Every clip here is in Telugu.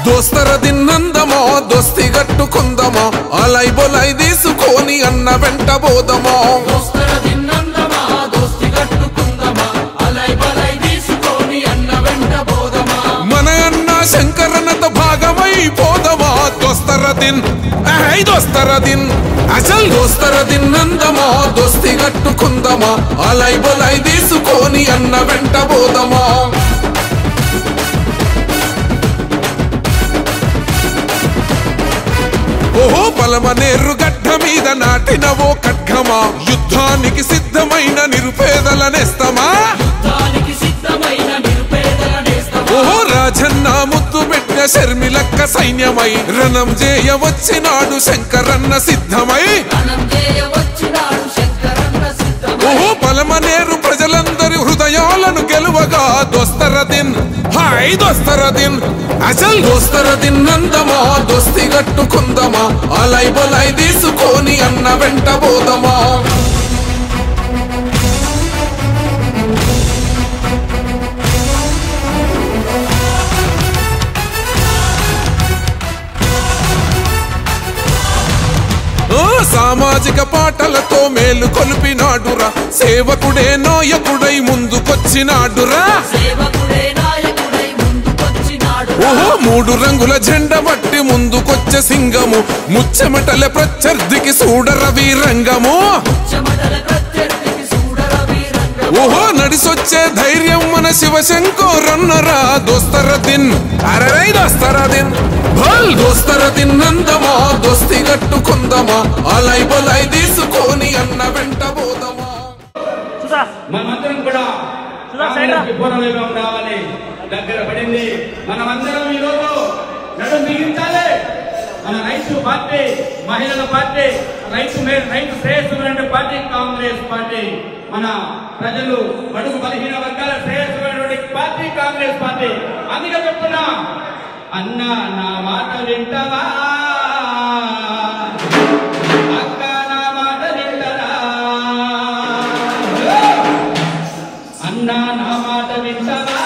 దోస్తర దిన్నందమో దోస్తి గట్టుకుందమో అలై బొలై తీసుకొని అన్న వెంట బోదమో మన అన్న శంకరన్నతో భాగమై పోదమా దోస్తర దిన్ అసలు దోస్తర దిన్నందమో దోస్తి గట్టుకుందమా అలై బొలై తీసుకొని అన్న వెంట బోదమా ఓహో పలమనేరు గడ్డ మీద నాటినవో ఖడ్గమా యుద్ధానికి సిద్ధమైన నిరుపేదల నేస్తమా ఓహో రాజన్న ముద్దు పెట్టిన శర్మిలక్క సైన్యమై రణం చేయవచ్చినాడు శంకరన్న సిద్ధమై ఓహో పలమనేరు ప్రజలందరి హృదయాలను గెలువగా దోస్తర దిన్ హాయ్ దోస్తర దిన్ అసలు దోస్తర దిన్నందమా దోస్తి గట్టుకుందమా అలై బొలై తీసుకొని అన్న వెంట బోదమా సామాజిక పాటలతో మేలు కొలిపినాడురా సేవకుడే నాయకుడై ముందుకొచ్చినాడురా ఓహో 3 రంగుల జెండ బట్టి ముందుకొచ్చే సింగము ముచ్చెమటల ప్రత్యర్థికి చూడర వీరంగము ఓహో నడిసొచ్చే ధైర్యం మన శివశంకరన్నరా దోస్తర దిన్ అరరై దోస్తర దిన్ భల్ దోస్తర దిన్నందమా దోస్తి గట్టుకుందమా అలై బొలై తీసుకొని అన్న వెంట బోదమా మనమందరం కూడా పూర్వవైభవం రావాలి దగ్గర పడింది మనమందరం ఈరోజు నడుం బిగించాలి మన రైతు పార్టీ మహిళల పార్టీ రైతు శ్రేయస్సుమైన పార్టీ కాంగ్రెస్ పార్టీ మన ప్రజలు బడుగు బలహీన వర్గాల శ్రేయస్సుమైనటువంటి పార్టీ కాంగ్రెస్ పార్టీ అందుకే చెప్తున్నా అన్న నా మాట వింటావా అక్క నా మాట వింటారా అన్న నా మాట వింటావా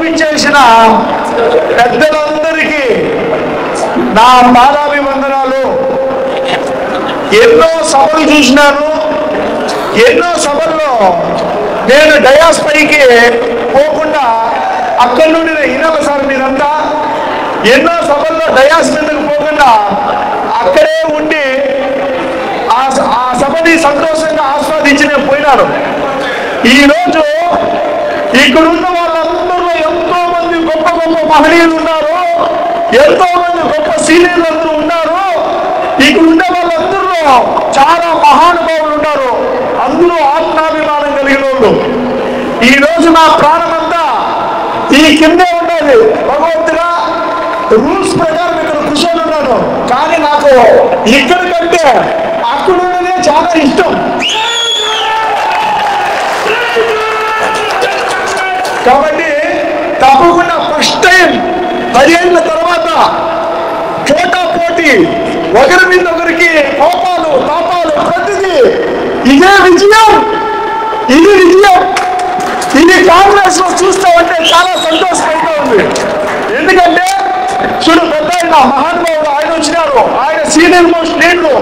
ఇచ్చేసిన పెద్దలందరికీ నా పాదాభివందనాలు. ఎన్నో సభలు చూసినాను. ఎన్నో సభల్లో నేను డయాస్ పైకి పోకుండా అక్కడి నుండి వినాలి సార్ మీరంతా. ఎన్నో సభల్లో డయాస్ మీదకు పోకుండా అక్కడే ఉండి ఆ సభని సంతోషంగా ఆస్వాదించి నేను పోయినాను. ఈరోజు ఇక్కడున్న వాళ్ళందరూ ఎంతో మంది గొప్ప గొప్ప మహనీయులు ఉన్నారు. ఎంతో మంది గొప్ప సీనియర్లు అందరూ ఉన్నారు. ఇక్కడ ఉండే వాళ్ళందరూ చాలా మహానుభావులు ఉన్నారు. అందరూ ఆత్మాభిమానం కలిగిన వాళ్ళు. ఈరోజు నా ప్రాణమంతా ఈ కిందే ఉండేది. భగవంతుడా రూల్స్ ప్రకారం ఇక్కడ కూర్చొని ఉన్నాను. కానీ నాకు ఇక్కడ కంటే అక్కడ ఉండేదే చాలా ఇష్టం. కాబట్టి తప్పకుండా ఫస్ట్ టైం 10 ఏళ్ల తర్వాత పోటా పోటీ ఒకరి మీద ఒకరికి కోపాలు తాపాలు ప్రతిదీ ఇదే విజయం. ఇది విజయం. ఇది కాంగ్రెస్ లో చూస్తామంటే చాలా సంతోషమైతే ఉంది. ఎందుకంటే చూడు పెద్ద మహానుభావుడు ఆయన వచ్చినారు. ఆయన సీనియర్ మోస్ట్ లీడరు.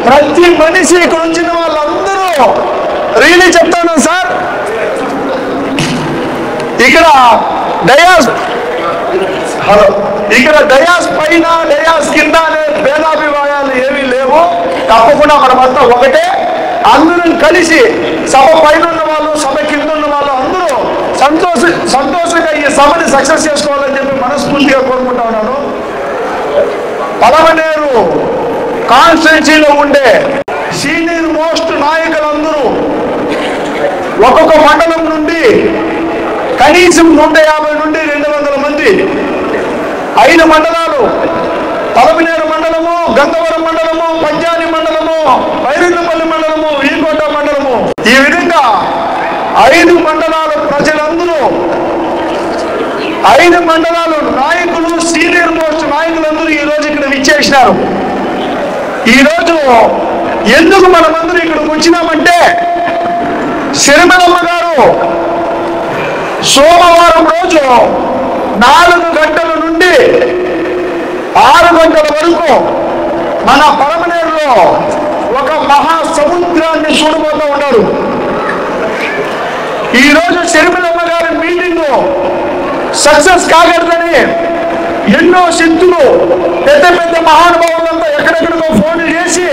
ప్రతి మనిషి ఇక్కడ వచ్చిన వాళ్ళందరూ రియలీ చెప్తాను సార్. ఇక్కడ డయాస్ పైన డయాస్ కింద అనే భేదాభిప్రాయాలు ఏమీ లేవు. తప్పకుండా మనమంతా ఒకటే. అందరం కలిసి సభ పైన ఉన్న వాళ్ళు సభ కింద ఉన్న వాళ్ళు అందరూ సంతోషంగా ఈ సభని సక్సెస్ చేసుకోవాలని చెప్పి మనస్ఫూర్తిగా కోరుకుంటా ఉన్నాను. పలమనేరు కాన్స్టిట్యున్సీలో ఉండే సీనియర్ మోస్ట్ నాయకులందరూ ఒక్కొక్క మండలం నుండి కనీసం 150 నుండి 200 మంది 5 మండలాలు పలమనేరు మండలము, గంగవరం మండలము, పంజాని మండలము, బైరుల్లపల్లి మండలము, ఈకోట మండలము, ఈ విధంగా 5 మండలాల ప్రజలందరూ 5 మండలాలు నాయకులు సీనియర్ మోస్ట్ నాయకులందరూ ఈరోజు ఇక్కడ విచ్చేసినారు. ఈరోజు ఎందుకు మనమందరూ ఇక్కడికి వచ్చినామంటే శర్మిలమ్మ గారు సోమవారం రోజు 4 గంటల నుండి 6 గంటల వరకు మన పలమనేరులో ఒక మహా సముద్రాన్ని చూడబోతూ ఉన్నారు. ఈరోజు శర్మిలమ్మ గారి మీటింగ్ సక్సెస్ కాగలదని ఎన్నో శక్తులు పెద్ద పెద్ద మహానుభావులంతా ఎక్కడెక్కడికో ఫోన్లు చేసి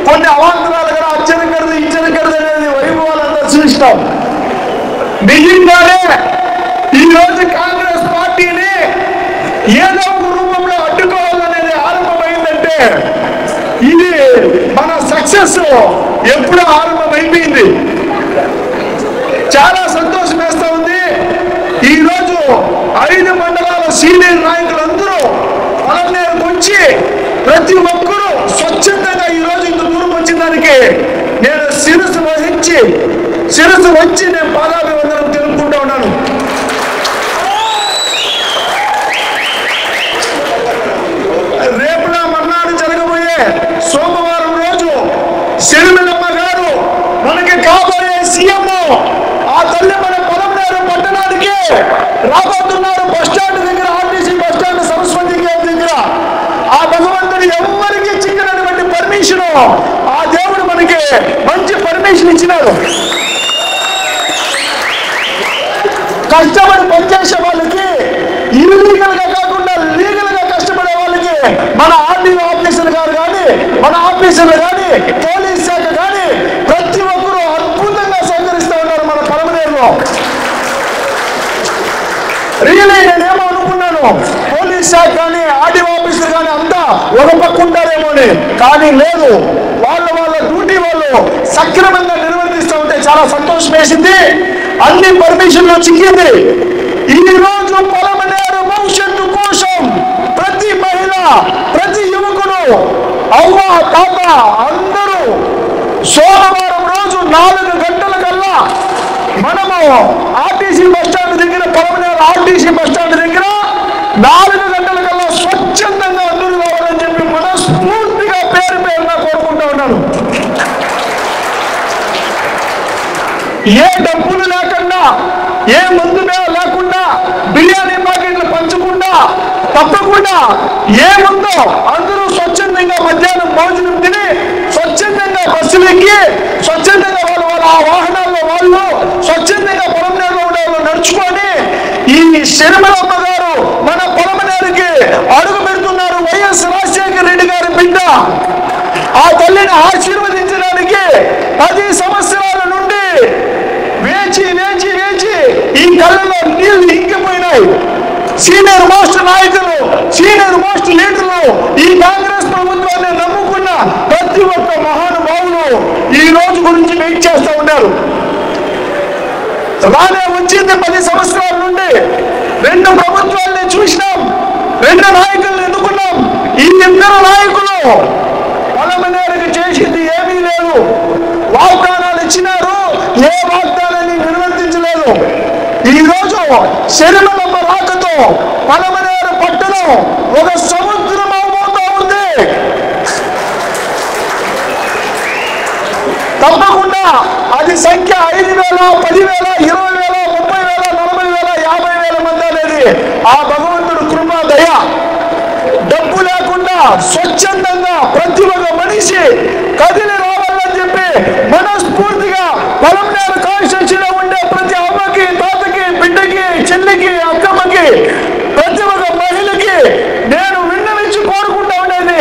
కొన్ని అవాంతరాలు కూడా అచ్చనకరది ఇచ్చనకరది అనేది వైభవాలంతా చూస్తాం. నిజంగానే ఈరోజు కాంగ్రెస్ పార్టీని ఏదో ఒక రూపంలో అడ్డుకోవాలనేది ఆరంభమైందంటే ఇది మన సక్సెస్ ఎప్పుడూ ఆరంభమైపోయింది. చాలా సంతోషం వేస్తా ఉంది. ఈరోజు 5 మండలాల సీనియర్ నాయకులందరూ పలమనేరుకు వచ్చి ప్రతి ఒక్కరూ స్వచ్ఛందంగా ఈరోజు ఇంత దూరం వచ్చిన దానికి నేను శిరస్సు వచ్చి నేను పాదాభివందనం తెలుపుకుంటా ఉన్నాను. రేపున మర్నాడు జరగబోయే సోమవారం రోజు శర్మిలమ్మ గారు మనకి కాబోయే సీఎం ఆ తల్లి మన పలమనేరు పట్టణానికి రాబోతున్నారు. బస్టాండ్ దగ్గర ఆర్టీసీ బస్టాండ్ సరస్వతి గేట్ దగ్గర ఆ భగవంతుడు ఎవరికి చిక్కినటువంటి పర్మిషన్ ఆ దేవుడు మనకి మంచి పర్మిషన్ ఇచ్చినాడు. కష్టపడి పనిచేసే వాళ్ళకి ఇల్లీగల్ గా కాకుండా లీగల్ గా కష్టపడే వాళ్ళకి మన ఆర్టీఓ ఆఫీసర్ గారు కానీ మన ఆఫీసర్లు కానీ పోలీస్ శాఖ కానీ ప్రతి ఒక్కరూ అద్భుతంగా సహకరిస్తూ ఉన్నారు మన పలమనేరులో. రియలీ నేనేమో అనుకున్నాను పోలీస్ శాఖ కానీ ఆర్టీఓ ఆఫీసర్ కానీ అంతా ఒక పక్క ఉంటారేమో అని. కానీ లేదు, వాళ్ళ డ్యూటీ వాళ్ళు సక్రమంగా నిర్వర్తిస్తూ ఉంటే చాలా సంతోషం వేసింది. అన్ని పర్మిషన్లు చిక్కింది. ఈ రోజు పలమనేరు భవిష్యత్తు కోసం ప్రతి మహిళ ప్రతి యువకుడు అవ్వ తాత అందరూ సోమవారం రోజు 4 గంటల కల్లా మనము ఆర్టీసీ బస్టాండ్ దగ్గర పలమనేరు ఆర్టీసీ బస్టాండ్ దగ్గర 4 గంటల కల్లా స్వచ్ఛందంగా అందరూ రావాలని చెప్పి మనస్ఫూర్తిగా పేరున కోరుకుంటా ఉన్నాను. ఏ డబ్బులు లేకుండా ఏ మందు లేకుండా తప్పకుండా ఏముందో అందరూ స్వచ్ఛందంగా మధ్యాహ్నం భోజనం తిని స్వచ్ఛందంగా బస్సులు ఎక్కి స్వచ్ఛందంగా వాళ్ళ ఆ వాహనాల్లో వాళ్ళు స్వచ్ఛందంగా పొలంనేరులో ఉండే వాళ్ళు నడుచుకొని ఈ శర్మలమ్మ గారు మన పొలంనేరుకి అడుగు పెడుతున్నారు. వైఎస్ రాజశేఖర రెడ్డి గారి బిడ్డ ఆ తల్లిని ఆశీర్వదించడానికి 10 సంవత్సరాల నుండి వేచి వేచి వేచి ఈ కళ్ళలో నీళ్లు ఇంకిపోయినాయి. సీనియర్ మోస్ట్ నాయకులు, సీనియర్ మోస్ట్ లీడర్లు, ఈ కాంగ్రెస్ ప్రభుత్వాన్ని నమ్ముకున్న ప్రతి ఒక్క మహానుభావులు ఈ రోజు గురించి వెయిట్ చేస్తూ ఉన్నారు. రానే వచ్చింది 10 సంవత్సరాల నుండి 2 ప్రభుత్వాలని చూసినాం, 2 నాయకులను ఎన్నుకున్నాం. ఈ 2 నాయకులు పొలమనేరుకి చేసింది ఏమీ లేదు. వాగ్దానాలు ఇచ్చినారు, ఏ వాగ్దానాన్ని నిర్వర్తించలేదు. ఈ రోజు శర్మలమ్మ రాకతో పొలమనేరు పట్టణం ఒక సముద్రం అవబోతా ఉంది. తప్పకుండా అది సంఖ్య 5,000, 10,000, 20,000, 30,000, 40,000, 50,000 మంది అనేది ఆ భగవంతుడు కృప దయ. డబ్బు లేకుండా స్వచ్ఛందంగా ప్రతి ఒక్క మనిషి కదిలి రావాలని చెప్పి మనస్ఫూర్తిగా పొలంనేరు కాన్స్టిట్యూన్సీలో ఉండే ప్రతి అమ్మకి, తాతకి, బిడ్డకి, చెల్లికి, అక్కమ్మకి, ప్రతి ఒక్క మహిళకి నేను విన్నవించి కోరుకుంటా ఉండేది,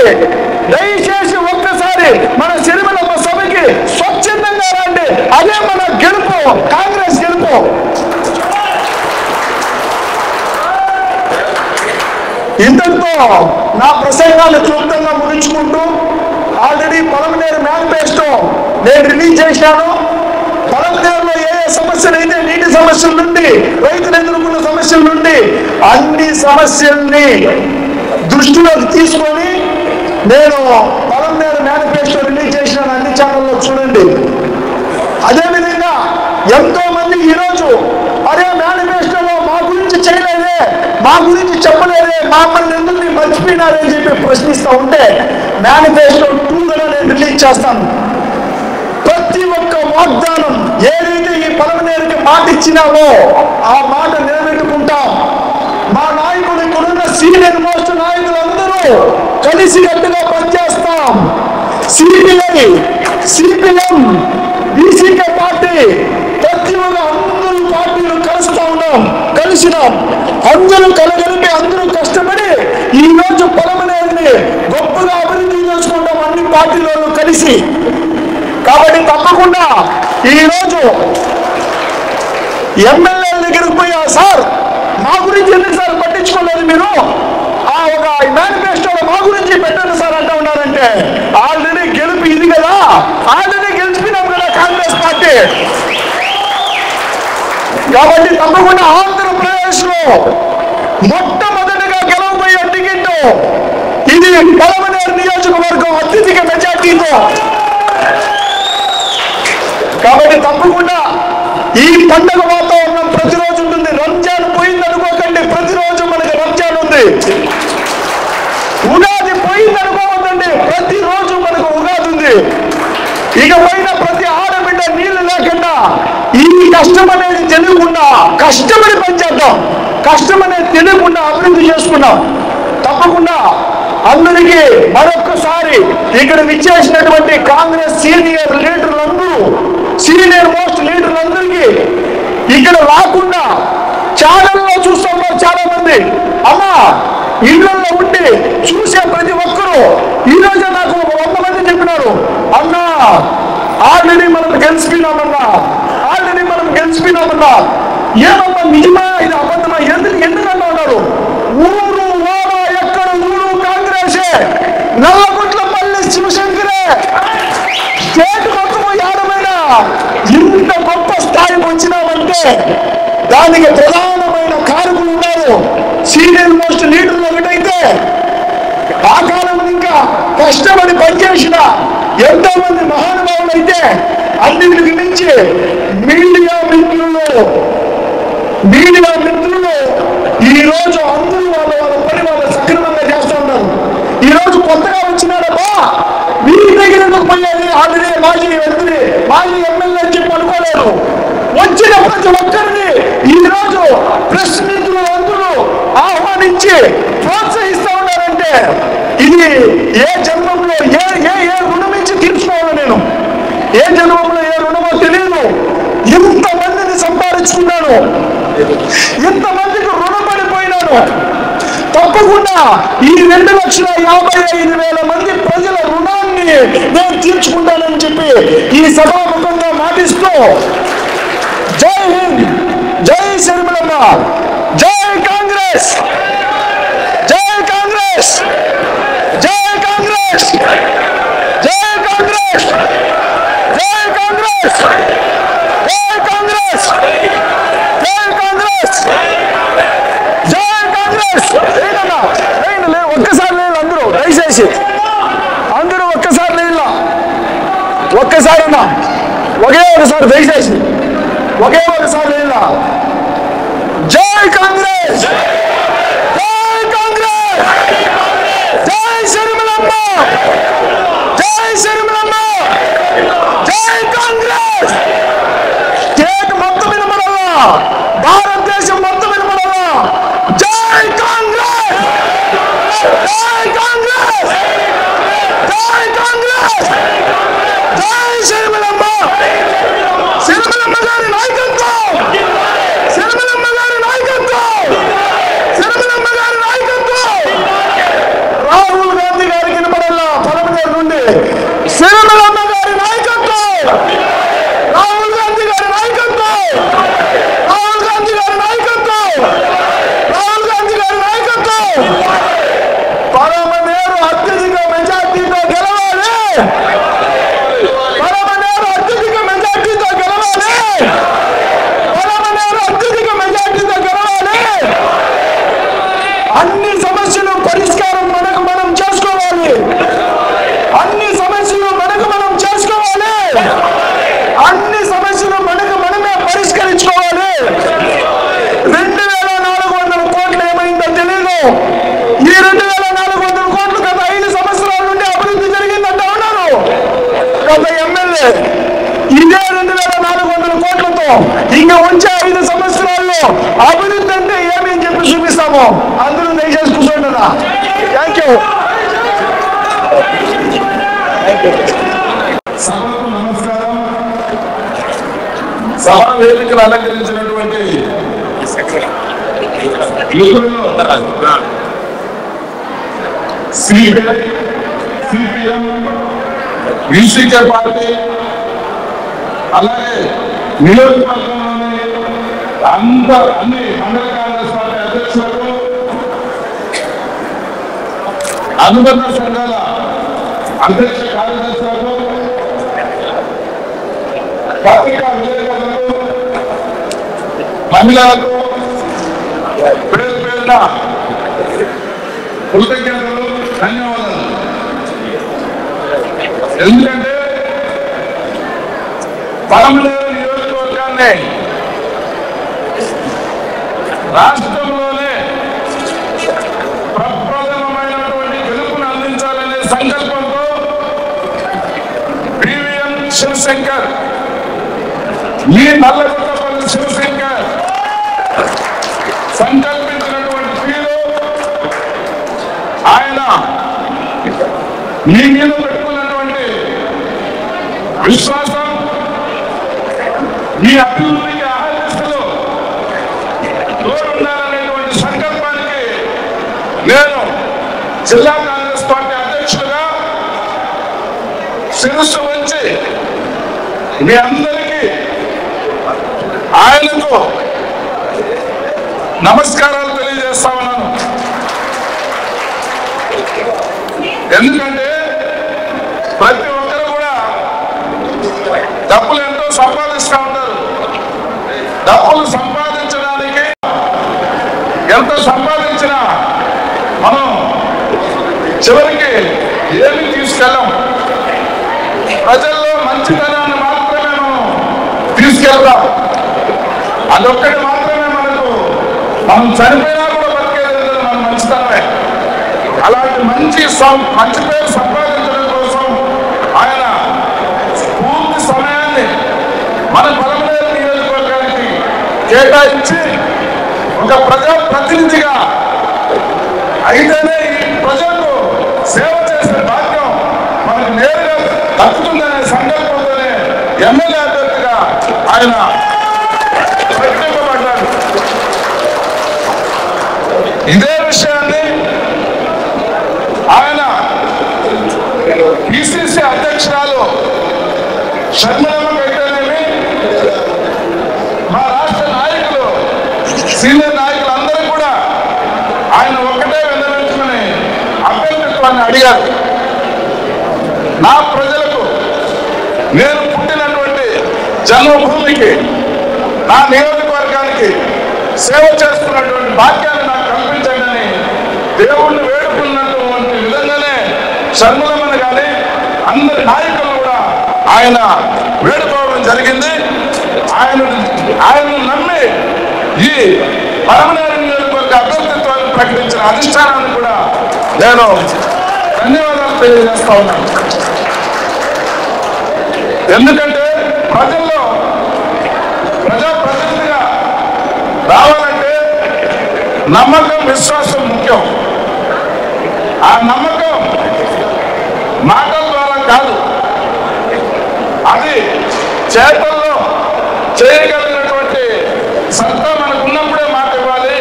దయచేసి ఒక్కసారి మన శర్మలమ్మ సభకి స్వచ్ఛందంగా రండి. అదే మన గెలుపు, కాంగ్రెస్ గెలుపు. ఇంతటితో నా ప్రసంగాన్ని క్లుప్తంగా ముగించుకుంటూ ఆల్రెడీ పొలంనేరు మేనిఫెస్టో నేను రిలీజ్ చేశాను. పొలంనేరులో ఏ సమస్యలు అయితే నీటి సమస్యల నుండి, రైతులు ఎదుర్కొన్న సమస్యల నుండి అన్ని సమస్యల్ని దృష్టిలోకి తీసుకొని నేను పొలంనేరు మేనిఫెస్టో రిలీజ్ చేసినాను. అన్ని ఛానల్లో చూడండి. అదేవిధంగా ఎంతో మంది ఈరోజు అరే మేనిఫెస్టోలో మా గురించి చేయలేదే, మా గురించి చెప్పలేదే, మమ్మల్ని ఎందుకు మర్చిపోయినారని చెప్పి ప్రశ్నిస్తూ ఉంటే మేనిఫెస్టో 2 నేను రిలీజ్ చేస్తాను. ప్రతి ఒక్క వాగ్దానం ఏదైతే ఈ పొలంనేరుకి మాట ఇచ్చినామో ఆ మాట నిలబెట్టుకుంటాం. మా నాయకుడు ఇక్కడున్న సీనియర్ మోస్ట్ నాయకులందరూ కలిసికట్టుగా పనిచేస్తాం. సిపిఐ, సిపిఎం, బీసీకే పార్టీ ప్రతి ఒక్క అందరూ పార్టీలు కలుస్తా ఉన్నాం, కలిసినాం. అందరూ కలగలిపి అందరూ కష్టపడి ఈ రోజు పొలంనేరుని గొప్పగా అభివృద్ధి చేసుకుంటాం అన్ని పార్టీలలో కలిసి. కాబట్టి తప్పకుండా ఈ రోజు ఎమ్మెల్యేల దగ్గరికి పోయా, సార్ మా గురించి ఎందుకు సార్ పట్టించుకోలేదు మీరు, ఆ ఒక మేనిఫెస్టోలో మా గురించి పెట్టండి సార్ అంటూ ఉన్నారంటే ఆల్రెడీ గెలుపు ఇది కదా, ఆల్రెడీ గెలిచిపోయినాం కదా కాంగ్రెస్ పార్టీ. కాబట్టి తప్పకుండా ఆంధ్రప్రదేశ్ లో మొట్టమొదటిగా గెలవబోయే టికెట్ ఇది పొలంనేరు నియోజకవర్గం అత్యధిక మెజార్టీతో. కాబట్టి తప్పకుండా ఈ పండుగ వాతావరణం ప్రతిరోజు ఉంటుంది. రంజాన్ పోయింది అనుకోకండి, ప్రతిరోజు మనకి రంజాన్ ఉంది. ఉగాది పోయింది అనుకోవద్దండి, ప్రతిరోజు మనకు ఉగాది ఉంది. ఇక పైన ప్రతి ఆడబిడ్డ నీళ్లు లేకుండా ఈ కష్టం అనేది తెలియకుండా కష్టపడి పనిచేద్దాం, కష్టం అనేది తెలియకుండా అభివృద్ధి చేసుకున్నాం. తప్పకుండా అందరికీ మరొక్కసారి ఇక్కడ విచ్చేసినటువంటి కాంగ్రెస్ సీనియర్ లీడర్లందరూ, సీనియర్ మోస్ట్ లీడర్లందరికీ ఇక్కడ రాకుండా ఛానల్లో చూస్తున్నారు చాలా మంది. అమ్మా ఇళ్లలో ఉండి చూసే ప్రతి ఒక్కరూ ఈ రోజు నాకు 100 మంది చెప్పినారు, అన్నా ఆల్రెడీ మనం గెలిచిపోయినామన్నా, ఆల్రెడీ మనం గెలిచిపోయినామన్నా. ఏమమ్మా నిజమా ఇది అబద్ధమా, ఎందుకన్నా ఉన్నారు? ఊరు ఓడ ఎక్కడ ఊరు కాంగ్రెసే, నల్లగుట్లపల్లి శివశంకరే, స్టేట్ మొత్తం ఏడమైనా ఇంత గొప్ప స్థాయికి వచ్చినామంటే దానికి ప్రధానమైన కారకులు ఉన్నారు. సీనియర్ మోస్ట్ లీడర్లు ఒకటైతే ఆ కాలం ఇంకా కష్టపడి పనిచేసిన ఎంతో మంది మహానుభావులు అయితే అన్నింటికి మించి మీడియా మిత్రులు ఈ రోజు అందరూ వాళ్ళ పని వాళ్ళు సక్రమంగా చేస్తూ ఉన్నారు. ఈ రోజు కొత్తగా వచ్చినారమ్మా మీ దగ్గర ఎందుకు పోయేది, ఆల్రెడీ మాజీ మంత్రి, మాజీ ఎమ్మెల్యే అని చెప్పి అనుకోలేదు. వచ్చిన ప్రతి ఒక్కరిని ఈ రోజు ప్రెస్ మిత్రులు అందరూ ఆహ్వానించి ఇచ్చి ప్రోత్సహిస్తా ఉన్నారంటే ఇది ఏ జన్మంలో ఏ రుణం ఇచ్చి తీర్చుకోవాలో నేను ఏ జన్మంలో ఏ రుణమో తెలియదు. ఇంతమందిని సంపాదించుకున్నాను, ఇంతమందికి రుణపడిపోయినాను. తప్పకుండా ఈ 2,55,000 మంది ప్రజల రుణాన్ని నేను తీర్చుకుంటానని చెప్పి ఈ సభాముఖంగా మాటిస్తూ జై హింద్, జై శర్మిలమ్మ, జై కాంగ్రెస్, జై కాంగ్రెస్, జై కాంగ్రెస్, జై కాంగ్రెస్, జై కాంగ్రెస్, జై కాంగ్రెస్, జై కాంగ్రెస్, జై కాంగ్రెస్. ఒక్కసారి లేదు అందరూ, దయచేసి అందరూ ఒక్కసారి లేదు, ఒక్కసారి అన్నా, ఒకే ఒకసారి దయచేసి ఒకే ఒకసారి లేదా. జై కాంగ్రెస్, జై కాంగ్రెస్, జై శర్మిలమ్మ, జై శర్మిలమ్మ, జై కాంగ్రెస్. స్టేట్ మొత్తం వినపడాలా, భారతదేశం మొత్తం వినపడాలా. జై కాంగ్రెస్, జై కాంగ్రెస్, జై కాంగ్రెస్, జై శర్మిలమ్మ. శర్మిలమ్మ గారి నాయకత్వం, శర్మిలమ్మ గారి నాయకత్వం, శర్మిలమ్మ గారి నాయకత్వం. రాహుల్ గాంధీ గారికి వినపడాలా పలమనేరు నుండి. శర్మిలమ్మ గారి నాయకత్వం, రాహుల్ గాంధీ గారి నాయకత్వం, రాహుల్ గాంధీ గారి నాయకత్వం, రాహుల్ గాంధీ గారి నాయకత్వం. పలమనేరు అత్యధిక మెజార్టీతో గెలవాలి, పలమనేరు అత్యధిక మెజార్టీతో గెలవాలి, పలమనేరు అత్యధిక మెజార్టీతో గెలవాలి. అన్ని సమస్యలు పరిష్కారం మనకు మనం చేసుకోవాలి, అన్ని సమస్యలు మనకు మనం చేసుకోవాలి, అన్ని సమస్యలు మనకు మనమే పరిష్కరించుకోవాలి. 2,400 కోట్లు ఏమైందో తెలీదు. ఈ 2,400 కోట్లు గత 5 సంవత్సరాల నుండి అభివృద్ధి జరిగిందంటే ఉన్నారు గత ఎమ్మెల్యే. ఇదే 2,400 కోట్లతో ఇంకా వచ్చే 5 సంవత్సరాల్లో అభివృద్ధి అంటే ఏమి అని చెప్పి చూపిస్తాము. అందరూ దయచేసి కూర్చోండినా. Thank you. సభకు నమస్కారం. సభ వేదికను అలంకరించినటువంటి మిత్రులు సిపిఐ, సిపిఎం, వీసీకే పార్టీ, అలాగే నియోజకవర్గంలోని అన్ని మండల కాంగ్రెస్ పార్టీ అధ్యక్షులకు, అనుబంధ సంఘాల అధ్యక్ష కార్యదర్శులకు, పత్రికా విలేకరులకు, మహిళలకు పేరు పేరున కృతజ్ఞతలు, ధన్యవాదాలు. ఎందుకంటే పలమనేరు నియోజకవర్గాన్ని రాష్ట్రంలోనే ప్రప్రథమమైనటువంటి గెలుపును అందించాలనే సంకల్పంతో పివిఎం శివశంకర్, ఈ నల్లగొండపల్లి శివశంకర్ సంకల్పించినటువంటి తీరు, ఆయన మీ మీద పెట్టుకున్నటువంటి విశ్వాసం, మీ అభివృద్ధికి ఆహ్వానిస్తూ తోడుండాలనేటువంటి సంకల్పానికి నేను జిల్లా కాంగ్రెస్ పార్టీ అధ్యక్షుడిగా శిరస్సు వంచి మీ అందరికీ ఆయనకు నమస్కారాలు తెలియజేస్తా ఉన్నాను. ఎందుకంటే ప్రతి ఒక్కరు కూడా డబ్బులు ఎంతో సంపాదిస్తూ ఉంటారు. డబ్బులు సంపాదించడానికి ఎంత సంపాదించినా మనం చివరికి ఏమి తీసుకెళ్ళం. ప్రజల్లో మంచితనాన్ని మాత్రమే మనం తీసుకెళ్తాం. అదొక్కటి మాత్రమే మనం చనిపోయినా కూడా బతికేది మన మంచితనమే. అలాంటి మంచి పేరు సంపాదించడం కోసం ఆయన పూర్తి సమయాన్ని మన పలమనేరు నియోజకవర్గానికి కేటాయించి ఒక ప్రజాప్రతినిధిగా అయితేనే ఈ ప్రజలకు సేవ చేసే భాగ్యం మనకు నేరుగా దక్కుతుందనే సంకల్పంతోనే ఎమ్మెల్యే అభ్యర్థిగా ఆయన ప్రకటింపబడ్డాడు. ఇదే విషయాన్ని ఆయన పిసిసి అధ్యక్షురాలు షర్మిలమ్మకైతేనేమి, మా రాష్ట్ర నాయకులు సీనియర్ నాయకులు అందరూ కూడా ఆయన ఒక్కటే విన్నవించుకుని అభ్యర్థిత్వాన్ని అడిగారు. నా ప్రజలకు, నేను పుట్టినటువంటి జన్మభూమికి, నా నియోజకవర్గానికి సేవ చేస్తున్నటువంటి భాగ్యాన్ని నాకు కల్పించండి అని దేవుణ్ణి వేడుకున్నటువంటి విధంగానే షర్మిలమ్మని కానీ అందరి నాయకులు కూడా ఆయన వేడుకోవడం జరిగింది. ఆయనను నమ్మి ఈ పరమనేరు నియోజకవర్గ అభ్యర్థిత్వాన్ని ప్రకటించిన అధిష్టానాన్ని కూడా నేను ధన్యవాదాలు తెలియజేస్తా ఉన్నాను. ఎందుకంటే ప్రజల్లో ప్రజాప్రతినిధిగా రావాలంటే నమ్మకం, విశ్వాసం ముఖ్యం. ఆ నమ్మకం మాటల ద్వారా కాదు, అది చేతల్లో చేయగలిగినటువంటి సత్తా మనకు ఉన్నప్పుడే మాట ఇవ్వాలి.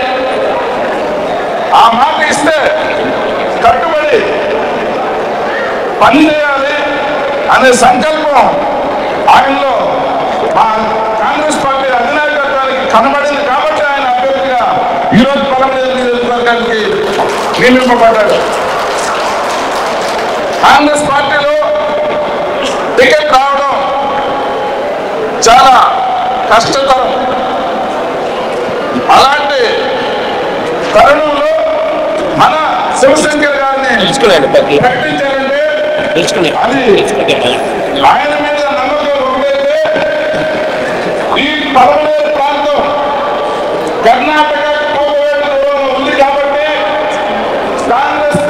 ఆ మాట ఇస్తే కట్టుబడి పని చేయాలి అనే సంకల్పం ఆయనలో మా కాంగ్రెస్ పార్టీ అధినాయకత్వానికి కనబడింది కాబట్టి ఆయన అభ్యర్థిగా ఈరోజు పరమనేరు నియోజకవర్గానికి నియమింపబడ్డాడు. కాంగ్రెస్ పార్టీలో టికెట్ రావడం చాలా కష్టతరం. అలాంటి తరుణంలో మన శివశంకర్ గారిని ప్రకటించారంటే అది ఆయన మీద నమ్మకం ఒకటైతే, ఈ పరమనేరు ప్రాంతం కర్ణాటక కోపవేటలో ఉంది కాబట్టి కాంగ్రెస్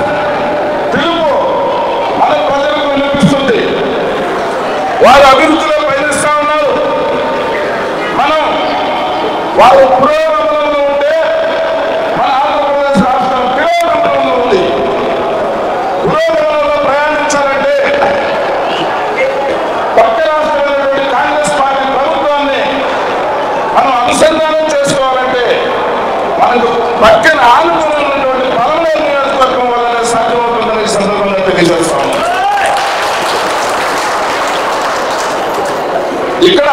పిలుపు మన ప్రజలకు వినిపిస్తుంది. వారు అభివృద్ధిలో పయనిస్తా ఉన్నారు. మనం వారు పురోగమనంలో ఉంటే మన ఆంధ్రప్రదేశ్ రాష్ట్రం తిరోగమనంలో ఉంది. పురోగమనంలో ప్రయాణించాలంటే పక్క రాష్ట్రమైనటువంటి కాంగ్రెస్ పార్టీ ప్రభుత్వాన్ని మనం అనుసంధానం చేసుకోవాలంటే మనకు పక్కన ఆనుకుని ఉన్నటువంటి పరమనేరు నియోజకవర్గం వల్లనే సాధ్యమవుతుందని ఈ సందర్భంగా తెలియజేస్తాము. ఇక్కడ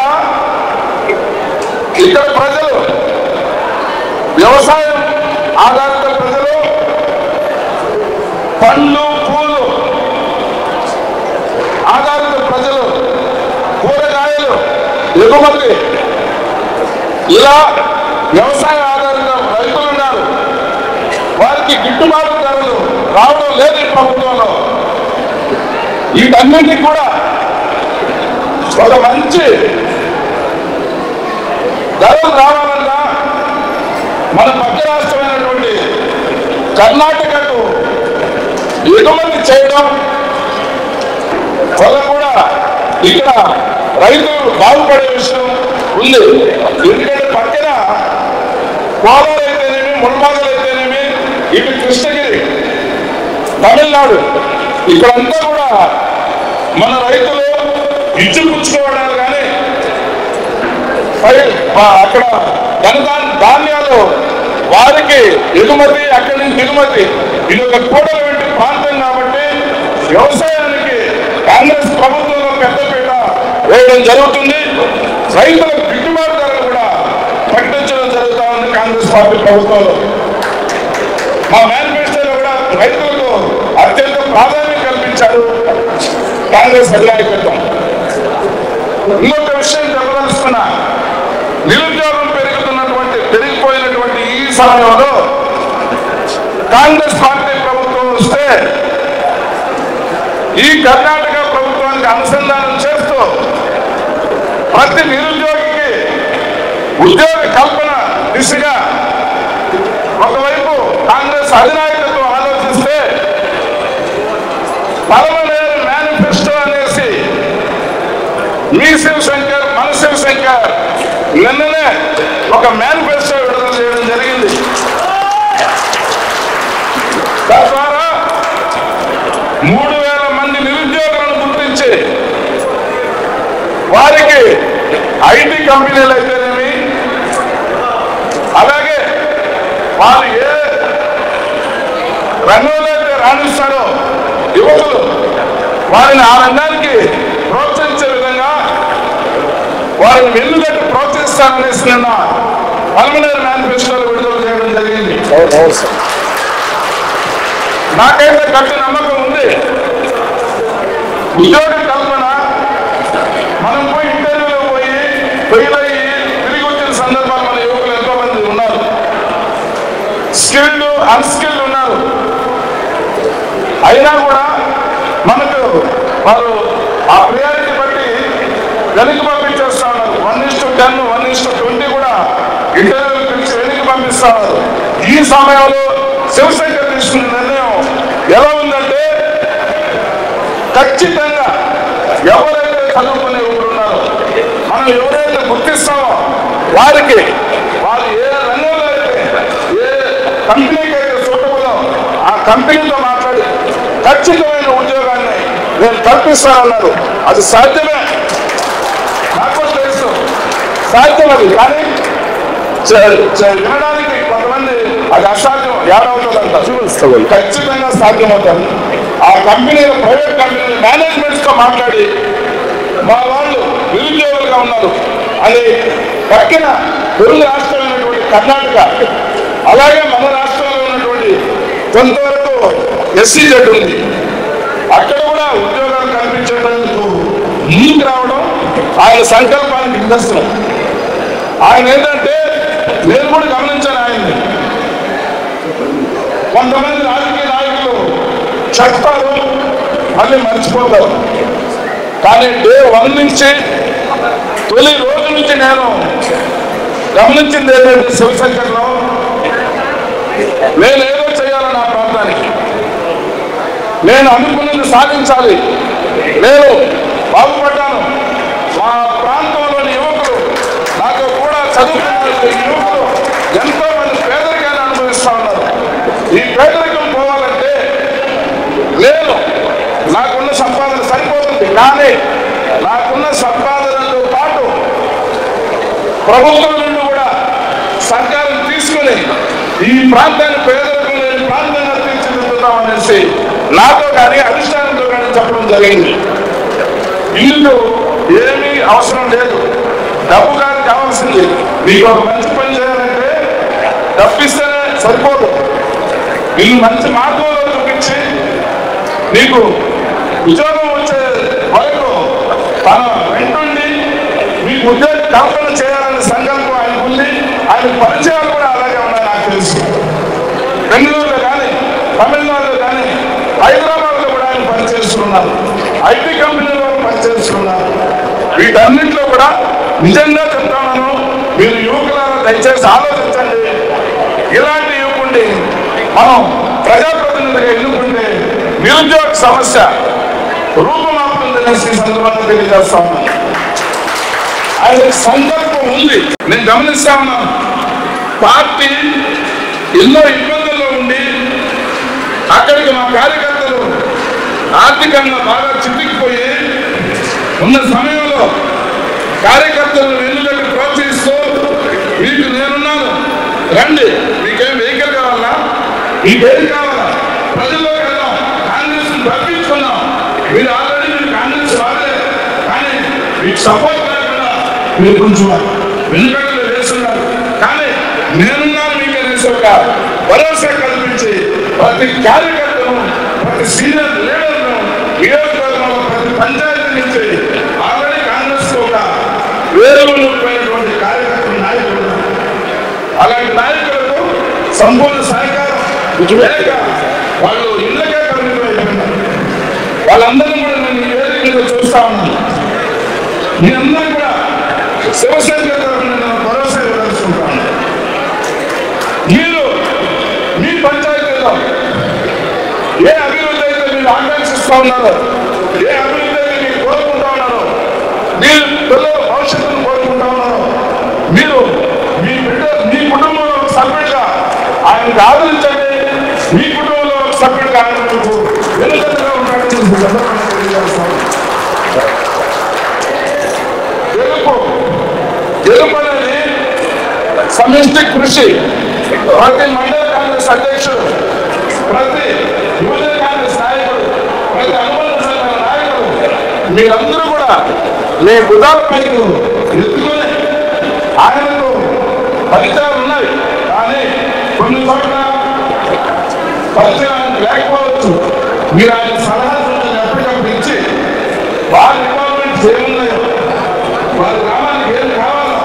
ప్రజలు వ్యవసాయం ఆధారిత ప్రజలు, పండ్లు పూలు ఆధారిత ప్రజలు, కూరగాయలు ఎగుమతి, ఇలా వ్యవసాయ ఆధారిత రైతులు ఉన్నారు. వారికి గిట్టుబాటు ధరలు రావడం లేదు ఈ ప్రభుత్వంలో. వీటన్నింటినీ కూడా ఒక మంచి ధరలు రావాలన్నా మన పక్క రాష్ట్రమైనటువంటి కర్ణాటకకు ఎగుమతి చేయడం వల్ల కూడా ఇక్కడ రైతులు బాగుపడే విషయం ఉంది. ఎందుకంటే పక్కన కోలారు అయితేనేమి, ముల్బాగలు అయితేనేమి, ఇటు కృష్ణగిరి, తమిళనాడు, ఇక్కడంతా కూడా మన రైతులు ఇచ్చిపుచ్చుకోవడాలు కానీ అక్కడ ధాన్యాలు వారికి ఎగుమతి, అక్కడి నుంచి దిగుమతి, ఇది ఒక కూడల వంటి ప్రాంతం కాబట్టి వ్యవసాయానికి కాంగ్రెస్ ప్రభుత్వంలో పెద్దపీట వేయడం జరుగుతుంది. రైతులకు గిట్టుబాటు ధరలు కూడా ప్రకటించడం జరుగుతా ఉంది కాంగ్రెస్ పార్టీ ప్రభుత్వంలో. మా మేనిఫెస్టోలో కూడా రైతులకు అత్యంత ప్రాధాన్యం కల్పించారు కాంగ్రెస్ అధినాయకత్వం. ఇంకొక విషయం చెప్పదలుచుకున్నా, నిరుద్యోగం పెరిగిపోయినటువంటి ఈ సమయంలో కాంగ్రెస్ పార్టీ ప్రభుత్వం వస్తే ఈ కర్ణాటక ప్రభుత్వానికి అనుసంధానం చేస్తూ ప్రతి నిరుద్యోగికి ఉద్యోగ కల్పన దిశగా ఒకవైపు కాంగ్రెస్ అధినాయకత్వం ఆలోచిస్తే పరమనేరు మేనిఫెస్టో అనేసి మీ శివశంకర్, మన శివశంకర్ నిన్ననే ఒక మేనిఫెస్టో విడుదల చేయడం జరిగింది. 3,000 మంది నిరుద్యోగులను గుర్తించి వారికి ఐటీ కంపెనీలు అయితేనేమి, అలాగే వారు ఏ రంగంలో అయితే రాణిస్తారో యువకులు వారిని ఆ రంగానికి ప్రోత్సహించే విధంగా వారిని వెన్నుదట్టి ప్రోత్సహిస్తాననేసి నిన్న పల్మనేరు మేనిఫెస్టోలో విడుదల చేయడం జరిగింది. నాకైతే గట్టి నమ్మకం ఉంది. ఉద్యోగ కల్పన మనం పోయి ఇంటర్వ్యూలో ఫెయిల్ అయ్యి తిరిగి వచ్చిన సందర్భాలు మన యువకులు ఎంతో మంది ఉన్నారు. స్కిల్డ్ అన్స్కిల్డ్ ఉన్నారు. అయినా కూడా మనకు వారు ఆ ప్రియారిటీ బట్టి వెనక్కి పంపించేస్తా ఉన్నారు. 1:10, 1:20 కూడా ఇంటర్వ్యూలు పిలిచి వెనక్కి పంపిస్తా ఉన్నారు. ఈ సమయంలో శివశంకర్ తీసుకున్న నిర్ణయం ఎలా ఉందంటే, ఖచ్చితంగా ఎవరైతే చదువుకునే ఉన్నారో మనం ఎవరైతే గుర్తిస్తామో వారికి వారు ఏ రంగంలో అయితే ఏ కంపెనీకి అయితే సూటబులో ఆ కంపెనీతో మాట్లాడి ఖచ్చితమైన ఉద్యోగాన్ని నేను కల్పిస్తానన్నారు. అది సాధ్యమే, నాకు తెలుసు సాధ్యం అది. కానీ వినడానికి కొంతమంది అది అసాధ్యం, ఏడవుతుందంట. ఖచ్చితంగా సాధ్యమవుతుంది. ఆ కంపెనీలు, ప్రైవేట్ కంపెనీలు మేనేజ్మెంట్స్తో మాట్లాడి మా వాళ్ళు నిరుద్యోగులుగా ఉన్నారు అని పక్కన తెలుగు రాష్ట్రమైనటువంటి కర్ణాటక, అలాగే మన రాష్ట్రంలో ఉన్నటువంటి కొంతవరకు SEZ ఉంది. అక్కడ కూడా ఉద్యోగాలు కల్పించేందుకు ముందుకు రావడం ఆయన సంకల్పానికి నిదర్శనం. ఆయన ఏంటంటే, నేను కూడా గమనించాను ఆయన్ని, కొంతమంది రాజకీయ నాయకులు చెప్తారు మళ్ళీ మర్చిపోతారు. కానీ డే 1 నుంచి తొలి రోజు నుంచి నేను గమనించింది ఏంటంటే, శివశంకర్లో నేనేదో చేయాలని ఆ ప్రాంతానికి నేను అనుకున్నది సాధించాలి, నేను బాగుపడ్డాను. మా ప్రాంతంలోని యువకులు, నాతో కూడా చదువుకున్న యువకులు ఎంతో మంది పేదరికాన్ని అనుభవిస్తూ ఉన్నారు. ఈ పేదరికం పోవాలంటే నేను నాకున్న సంపాదన సరిపోతుంది, కానీ నాకున్న సంపాదనతో పాటు ప్రభుత్వం నుండి కూడా సర్కారం తీసుకుని ఈ ప్రాంతాన్ని పేదరికం లేని ప్రాంతంగా తీర్చిదిద్దుతామనేసి నాతో కానీ అధిష్టానంతో కానీ చెప్పడం జరిగింది. ఇల్లు ఏమీ అవసరం లేదు, డబ్బు కానీ కావాల్సింది. మీకు ఒక మంచి పని చేయాలంటే డబ్బిస్తేనే సరిపోదు. ఇల్లు మంచి మార్గంలో చూపించి నీకు ఉద్యోగం వచ్చే వరకు తన వెంటుండి మీకు ఉద్యోగ కల్పన చేయాలనే సంకల్పం ఆయనకు ఉంది. ఆయన పరిచయాలు కూడా అలాగే ఉన్నాయి నాకు తెలుసు. బెంగళూరులో కానీ, తమిళనాడులో కానీ, హైదరాబాద్లో కూడా ఆయన పనిచేస్తున్నారు. ఐటీ కంపెనీలో పనిచేస్తున్నారు. వీటన్నింటిలో కూడా నిజంగా చెప్తాను, మీరు యువకులను దయచేసి ఆలోచించండి. ఇలాంటి యువకుడిని మనం ప్రజాప్రతినిధిగా ఎన్నుకుంటే నిరుద్యోగ సమస్య రూపమాపుతుందనేసి సందర్భంగా తెలియజేస్తా ఉన్నాను. ఆయన సంకల్పం ఉంది. నేను గమనిస్తా ఉన్నాను, పార్టీ ఎన్నో ఇబ్బందుల్లో ఉండి అక్కడికి మా కార్యకర్తలు ఆర్థికంగా బాగా చిక్కిపోయి ఉన్న సమయంలో కార్యకర్తలను వెన్నుదట్టి ప్రోత్సహిస్తూ, మీకు నేనున్నాను, రండి, మీకేం వెహికల్ కావాలా, మీకేం కావాలా, ప్రజల్లోకి వెళ్దాం, కాంగ్రెస్ తప్పించుకున్నాం, మీరు ఆల్రెడీ మీరు కాంగ్రెస్ రాలే, కానీ మీకు సపోర్ట్ లేకుండా మీరు కొంచెం వెనుకడుగులు వేస్తున్నారు. కానీ నేనున్నాను మీకు అనేసి ఒక భరోసా కల్పించి ప్రతి కార్యకర్తను, ప్రతి సీనియర్ లీడర్ను, నియోజకవర్గంలో ప్రతి పంచాయతీ నుంచి ఆల్రెడీ కాంగ్రెస్ ఒక వేరుపోయినటువంటి కార్యకర్తలు, నాయకులు, అలాంటి నాయకులకు సంపూర్ణ సహకారం లేక వాళ్ళు ఇళ్ళకే పరిమితం అయిపోయినారు. వాళ్ళందరినీ కూడా నేను ఈ వేదికగా చూస్తా ఉన్నాను. మీ అందరూ కూడా శివశంకర్ తరఫున నేను భరోసా ఇవ్వదలుచుకుంటాను. మీరు మీ పంచాయతీలో ఏ అభివృద్ధి అయితే మీరు ఆకాంక్షిస్తూ ఉన్నారో, ఏ అభివృద్ధి అయితే మీరు కోరుకుంటా ఉన్నారో, మీరు పిల్లల భవిష్యత్తును కోరుకుంటా ఉన్నారో, మీరు మీ కుటుంబంలో సభ్యుడిగా ఆయనకు ఆదరించండి. మీ కుటుంబంలో సభ్యుడిగా ఆయన మీకు వెనుకగా ఉంటాడు చెప్పేసి సందర్భంగా తెలియజేస్తాను. గెలుపు అనేది సమిష్టి కృషి. ప్రతి మండల కాంగ్రెస్ అధ్యక్షుడు, ప్రతి యువజన కాంగ్రెస్ నాయకుడు, ప్రతి అనుబంధ సంఘాల నాయకుడు మీరందరూ కూడా మీ భుజాలపైకి ఎత్తుకొని ఆయనకు ఫలితాలు ఉన్నాయి. కానీ కొన్ని చోట్ల ఫలితాలు లేకపోవచ్చు. మీరు ఆయన సలహా సూచనలు ఎప్పటికప్పుడు ఇచ్చి వారి రిక్వైర్మెంట్స్ ఏమున్నాయో, వారి గ్రామానికి ఏం కావాలో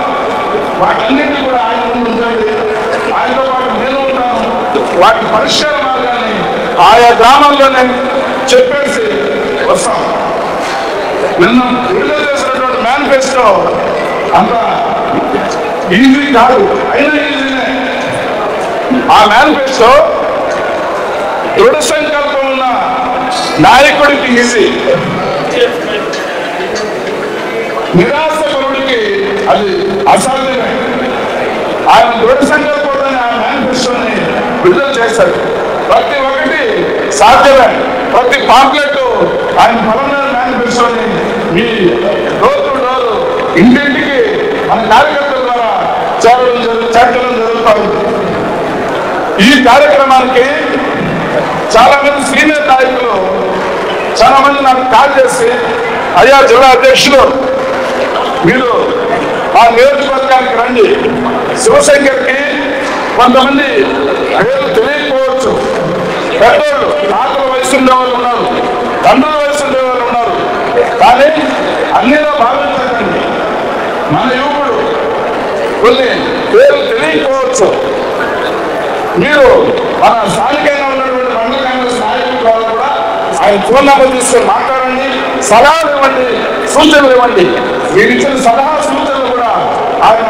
వాటన్నింటినీ కూడా ఆయన ముందు ఉంచండి. ఆయనతో పాటు నేను ఉంటాను. వాటి పరిష్కార మార్గాన్ని ఆయా గ్రామాల్లోనే చెప్పేసి వస్తాం. నిన్న విడుదల చేసినటువంటి మేనిఫెస్టో అంత ఈజీ కాదు, అయినా ఈజీనే. ఆ మేనిఫెస్టో దృఢ సంకల్పం ఉన్న నాయకుడికి ఈజీ, నిరాశపరుడికి అది అసాధ్యమే. ఆయన దృఢ సంకల్పంతో ఆ మేనిఫెస్టోని విడుదల చేశారు. ప్రతి ఒక్కటి సాధ్యమే. ప్రతి పాంప్లెట్ ఆయన బలమైన మేనిఫెస్టోని మీ డోర్ టు డోర్ ఇంటింటికి మన కార్యకర్తల ద్వారా చేర్చడం జరుగుతుంది. ఈ కార్యక్రమానికి చాలా మంది సీనియర్ నాయకులు చాలా మంది నాకు కాల్ చేసి, అయ్యా జిల్లా అధ్యక్షులు మీరు ఆ నియోజకవర్గానికి రండి. శివశంకర్కి కొంతమంది పేర్లు తెలియకపోవచ్చు. పెద్దోళ్ళు తాతల వయసు ఉండే వాళ్ళు ఉన్నారు, తండ్రుల వయసు ఉండే వాళ్ళు ఉన్నారు. కానీ అన్నిలో భావించకండి. మన యువకుడు కొన్ని పేర్లు తెలియకపోవచ్చు. మీరు మన స్థానికంగా ఉన్నటువంటి మండల కాంగ్రెస్ నాయకుల ద్వారా కూడా ఆయన ఫోన్ నెంబర్ తీసుకొని మాట్లాడండి, సలహాలు ఇవ్వండి, సూచనలు ఇవ్వండి. మీరు ఇచ్చిన సలహా సూచనలు కూడా ఆయన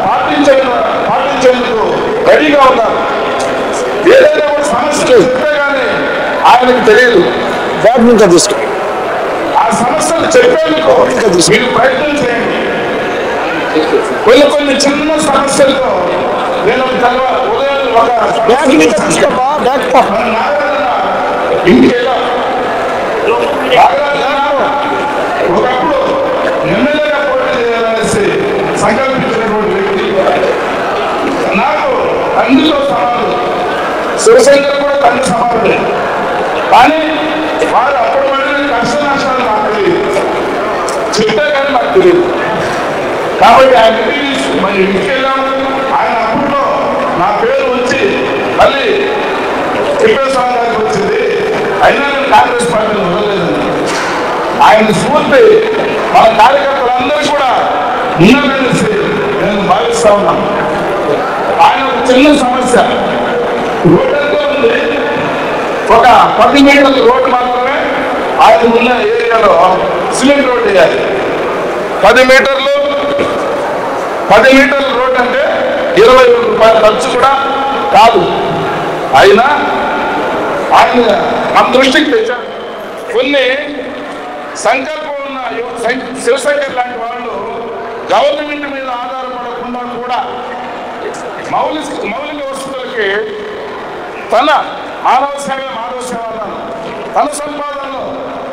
పాటించేందుకు రెడీగా ఉన్నారు. ఏదైనా కూడా సమస్య చెప్తే కానీ ఆయనకు తెలియదు. ఇంకా తీసుకో, ఆ సమస్యలు చెప్పేందుకు మీరు ప్రయత్నం చేయండి. కొన్ని చిన్న సమస్యలతో నేను ఉదయం ఒక ఇంటికెళ్ళా. ఒకప్పుడు ఎమ్మెల్యేగా పోటీ చేయాలనేసి సంకల్పించినటువంటి వ్యక్తి. నాకు తండ్రితో సమానం, శివశంకర్ కూడా తండ్రి సమానమే. కానీ వారు అప్పుడు పడిన కష్ట నష్టాలు నాకు తెలియదు, చెప్తే కానీ నాకు తెలియదు. కాబట్టి ఆయన మరి ఇంటికి వెళ్ళాము. ఆయన అప్పట్లో నా పేరు వచ్చి మళ్ళీ తిప్పేస్వామి గారికి వచ్చింది. అయినా నేను కాంగ్రెస్ పార్టీని వదలలేదండి. ఆయన స్ఫూర్తి మన కార్యకర్తలందరూ కూడా ఉన్నదనేసి నేను భావిస్తా ఉన్నాను. ఆయన ఒక చిన్న సమస్య, రోడ్డు ఎంతో ఉంది, ఒక 10 మీటర్ల రోడ్డు మాత్రమే ఆయన ఉన్న ఏరియాలో సిమెంట్ రోడ్డు వేయాలి. 10 మీటర్ల రోడ్డు అంటే 20,000 రూపాయల ఖర్చు కూడా కాదు. అయినా ఆయన మన దృష్టికి తెచ్చారు. కొన్ని సంకల్పం ఉన్న శివశంకర్ లాంటి వాళ్ళు గవర్నమెంట్ మీద ఆధారపడకుండా కూడా మౌలిక వసతులకి తన మానవ సేవ అన్నారు. తన సంపాదనలో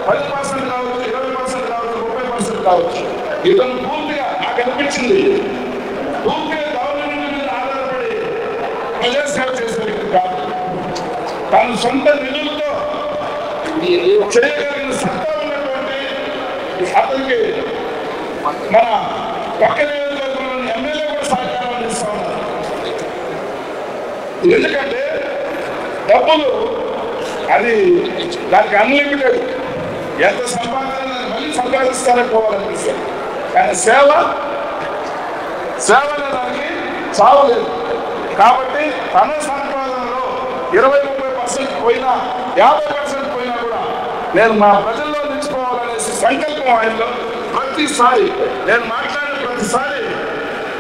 10% కావచ్చు, 20% కావచ్చు, 30% కావచ్చు. ఇతను పూర్తిగా నాకు అనిపించింది పూర్తిగా గవర్నమెంట్ మీద ఆధారపడి ప్రజాసేవ చేసే వ్యక్తి కాదు. తన సొంత నిధులతో చేయగలిగిన సత్తా ఉన్నటువంటి అతనికి మన పక్క నియోజకవర్గంలోని ఎమ్మెల్యే కూడా సహకారం అందిస్తా ఉన్నారు. ఎందుకంటే డబ్బులు అది దానికి అన్లిమిటెడ్, ఎంత సంపాదన మళ్ళీ సంపాదిస్తారని పోవాలనిపిస్తుంది. కానీ సేవ అనే దానికి చావలేదు. కాబట్టి తన సంపాదనలో 20-30% పోయినా 50% పోయినా కూడా నేను మా ప్రజల్లో నిలిచిపోవాలనేసి సంకల్పం ఆయనలో. ప్రతిసారి నేను మాట్లాడిన ప్రతిసారి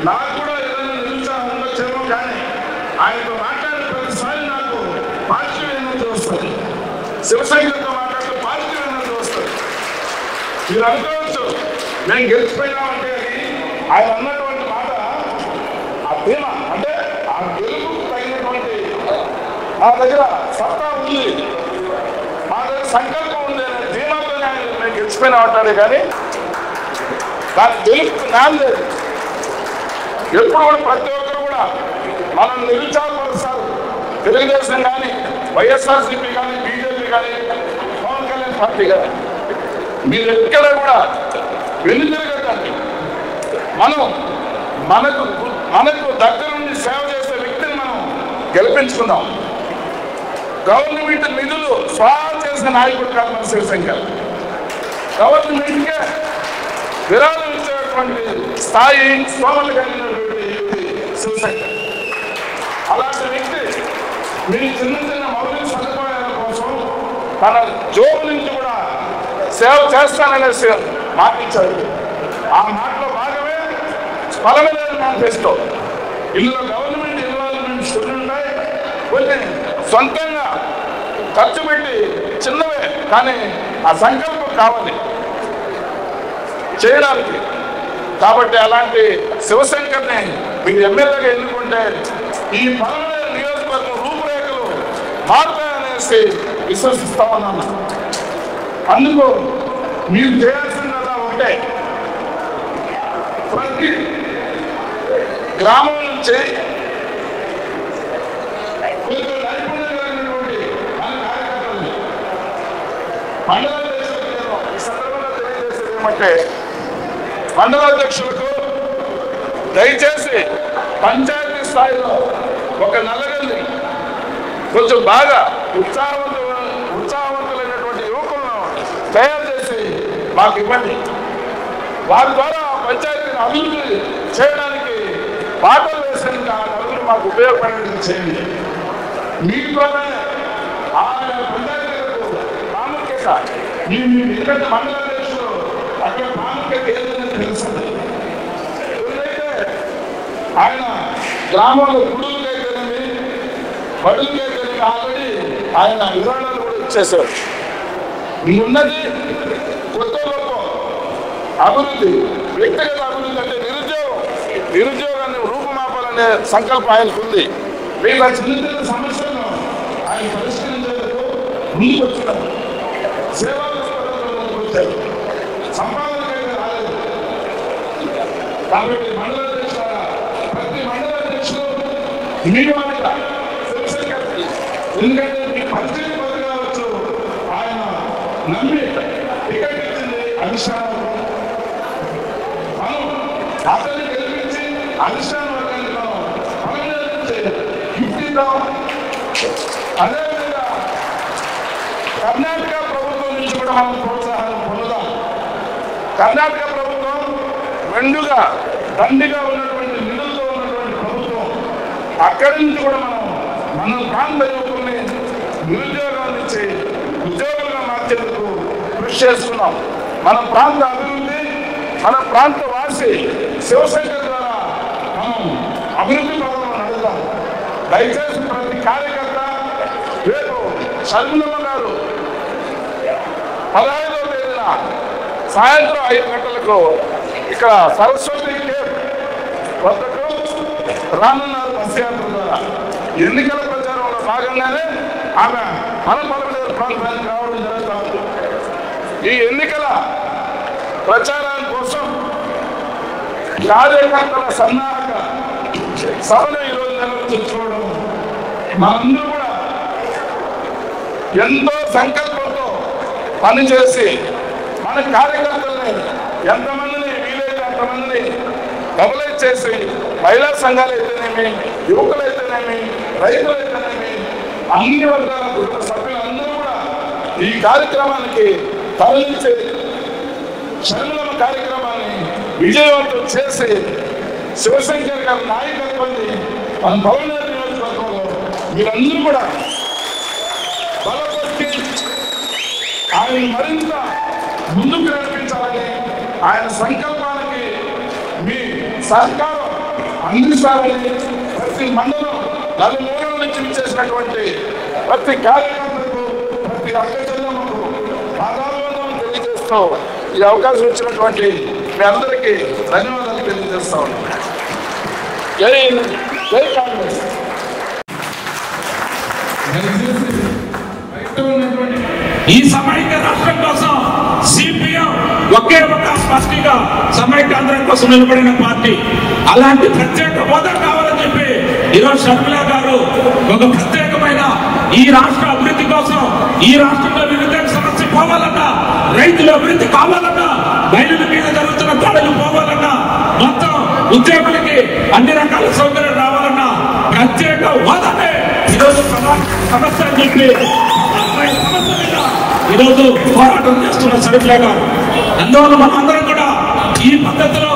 నాకు కూడా ఏదైనా నిరుత్సాహం ఉండొచ్చేమో, కానీ ఆయనతో మాట్లాడిన ప్రతిసారి నాకు పాజిటివ్ ఎనర్జీ వస్తుంది. శివశంకర్తో మాట్లాడితే పాజిటివ్ ఎనర్జీ వస్తుంది. మీరు అనుకోవచ్చు మేము గెలిచిపోయినామంటే ఆయన అన్నటువంటి మాట ఆ ధీమ అంటే ఆ గెలుపుకు తగినటువంటి మా దగ్గర సత్తా ఉంది, మా దగ్గర సంకల్పం ఉంది అనే ధీమ గెలిచిపోయినా ఉంటాడు కానీ దాని గెలుపు నాందేది. ఎప్పుడు కూడా ప్రతి ఒక్కరు కూడా మనం నిరుత్సాహపరుస్తారు. తెలుగుదేశం కానీ, వైఎస్ఆర్సీపీ కానీ, బీజేపీ కానీ, పవన్ కళ్యాణ్ పార్టీ కానీ మీరు ఎక్కడ కూడా వెనుతిరగకండి. మనకు దగ్గర నుండి సేవ చేసే వ్యక్తిని మనం గెలిపించుకుందాం. గవర్నమెంట్ నిధులు స్వాహా చేసిన నాయకుడు కాదు మన శివశంకర్. గవర్నమెంట్కే విరాళం ఇచ్చేటువంటి స్థాయి స్తోమలు కలిగినటువంటి శివశంకర్. అలాంటి వ్యక్తి మీరు చిన్న చిన్న మౌలిక సదుపాయాల కోసం తన జోబు నుంచి కూడా సేవ చేస్తాననేసి మాటించాడు. ఆ మాటలో భాగమే స్పలమైన మేనిఫెస్టో. ఇందులో గవర్నమెంట్ ఇన్వాల్వ్మెంట్స్ ఉన్నాయి, కొన్ని సొంతంగా ఖర్చు పెట్టి చిన్నవే, కానీ ఆ సంకల్పం కావాలి చేయడానికి. కాబట్టి అలాంటి శివశంకర్ని మీరు ఎమ్మెల్యేగా ఎన్నుకుంటే ఈ పలమనేరు నియోజకవర్గం రూపురేఖలు మారుతాయనేసి విశ్వసిస్తా ఉన్నాను. అందుకు మీరు చేయాల్సిందల్లా ఒకటే, ప్రతి గ్రామం నుంచి కొంచెం నైపుణ్యం కలిగినటువంటి మన కార్యకర్తలు మండలాధ్యక్షులకు ఈ సందర్భంగా తెలియజేసేది ఏమంటే, మండలాధ్యక్షులకు దయచేసి పంచాయతీ స్థాయిలో ఒక నల్లగల్లి కొంచెం బాగా ఉత్సాహవంతులైనటువంటి యువకులను తయారు చేసి మాకు ఇవ్వండి. వారి ద్వారా పంచాయతీని అభివృద్ధి చేయడానికి బాటలు వేసేందుకు ఆ నలుగురు మాకు ఉపయోగపడేది చేయండి. మీ ద్వారా ఆయా పంచాయతీలకు ప్రాముఖ్యత ఎందుకంటే మండలాధ్యక్షులు అక్కడ ప్రాముఖ్యత ఏదని తెలుస్తుంది. ఎవరైతే ఆయన గ్రామంలో గుడులకైతేనేమి బడులకైతేనేమి ఆల్రెడీ ఆయన వివరణలు కూడా ఇచ్చేశారు. ఉన్నది కొత్త గొప్ప అభివృద్ధి, వ్యక్తిగత అభివృద్ధి అంటే నిరుద్యోగాన్ని రూపుమాపాలనే సంకల్పం ఆయనకు ఉంది. మీకు చిన్న చిన్న సమస్యలను ఆయన పరిష్కరించేందుకు ముందుకు వచ్చారు. సేవా ముందుకు వచ్చారు. సంపాదనకైతే రాలేదు. కాబట్టి మండలాధ్యక్షుల ప్రతి మండలాధ్యక్షులు మీ వారిక ఎందుకంటే మీకు పరిచయం పది కావచ్చు. ఆయన నమ్మి టికెట్ ఇచ్చింది అధిష్టానం. మనం అతన్ని గెలిపించి అధిష్టాన వర్గానికి మనం గిఫ్ట్ ఇద్దాం. అదేవిధంగా కర్ణాటక ప్రభుత్వం నుంచి కూడా మనం ప్రోత్సాహం పొందుదాం. కర్ణాటక ప్రభుత్వం మెండుగా దండిగా ఉన్నటువంటి నిధులతో ఉన్నటువంటి ప్రభుత్వం. అక్కడి నుంచి కూడా మన ప్రాంత యువకుల్ని నిరుద్యోగాల నుంచి ఉద్యోగులుగా మార్చేందుకు కృషి చేస్తున్నాం. మన ప్రాంత అభివృద్ధి, మన ప్రాంత వాసి శివశంకర్ ద్వారా మనం అభివృద్ధి పదంలో నడుద్దాం. దయచేసి ప్రతి కార్యకర్త రేపు షర్మిలమ్మ గారు 15వ తేదీన సాయంత్రం 5 గంటలకు ఇక్కడ సరస్వతి కేఫ్ వద్దకు రానున్నారు బస్ యాత్ర ద్వారా. ఎన్నికల ప్రచారంలో భాగంగానే ఆమె మన పలమనేరు ప్రాంతానికి రావడం జరుగుతుంది. ఈ ఎన్నికల ప్రచారం కోసం కార్యకర్తల సన్నాహక సభను ఈరోజు నిర్వహించుకోవడం మనందరూ కూడా ఎంతో సంకల్పంతో పనిచేసి మన కార్యకర్తల్ని ఎంతమందిని వీలైతే అంతమందిని మొబలైజ్ చేసి మహిళా సంఘాలు అయితేనేమి, యువకులైతేనేమి, రైతులైతేనేమి, అన్ని వర్గాల కుటుంబ సభ్యులందరూ కూడా ఈ కార్యక్రమానికి తరలించి షర్మిలమ్మ కార్యక్రమాన్ని విజయవంతం చేసి శివశంకర్ గారి నాయకత్వాన్ని మన పలమనేరు నియోజకవర్గంలో మీరందరూ కూడా బలపరిచి ఆయన మరింత ముందుకు నడిపించాలని, ఆయన సంకల్పానికి మీ సహకారం అందిస్తారని ప్రతి మండలం నలుమూలల నుంచి విచ్చేసినటువంటి ప్రతి కార్యకర్తకు, ప్రతి అక్కచెల్లెమ్మకు పాదాభివందనం తెలియజేస్తూ ఈ అవకాశం ఇచ్చినటువంటి మీ అందరికీ ధన్యవాదాలు తెలియజేస్తా ఉన్నాను. జై హింద్, జై కాంగ్రెస్. ఈ సమైక్య రాష్ట్రం కోసం సిపిఎం ఒకే ఒక పార్టీగా సమైక్యాంధ్రం కోసం నిలబడిన పార్టీ. అలాంటి ప్రత్యేక హోదా కావాలని చెప్పి ఈరోజు షర్మిల గారు ఒక ప్రత్యేకమైన ఈ రాష్ట్ర అభివృద్ధి కోసం, ఈ రాష్ట్రంలో నిరుద్యోగ సమస్య పోవాలన్నా, రైతుల అభివృద్ధి కావాలన్నా, రైతుల మీద జరుగుతున్న దాడులు పోవాలన్నా, మొత్తం ఉద్యోగులకి అన్ని రకాల సౌకర్యాలు రావాలన్నా ప్రత్యేక హోదానే ఈరోజు సమస్య అని చెప్పి సమస్య మీద ఈరోజు పోరాటం చేస్తున్న షర్మిల గారు. అందువల్ల మనందరం కూడా ఈ పద్ధతిలో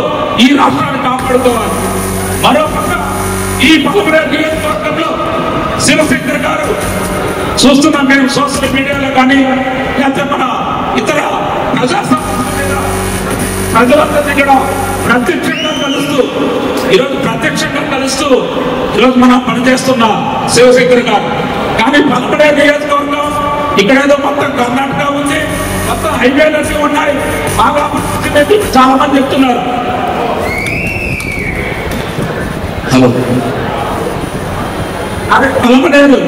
ఈ రాష్ట్రాన్ని కాపాడుకోవాలి. మరోపక్క ఈ పలువురేరు నియోజకవర్గంలో శివశంకర్ గారు చూస్తున్నాం మేము సోషల్ మీడియాలో కానీ, లేకపోతే మన ఇతర ప్రజలందరినీ కూడా ప్రత్యక్షంగా కలుస్తూ ఈరోజు మనం పనిచేస్తున్న శివశంకర్ గారు. కానీ పలువురేరు నియోజకవర్గం ఇక్కడ ఏదో మొత్తం కర్ణాటక ఉంది, మొత్తం హైవేలన్నీ ఉన్నాయి, బాగా చాలా మంది చెప్తున్నారు. హలో, అదే పలమనేరు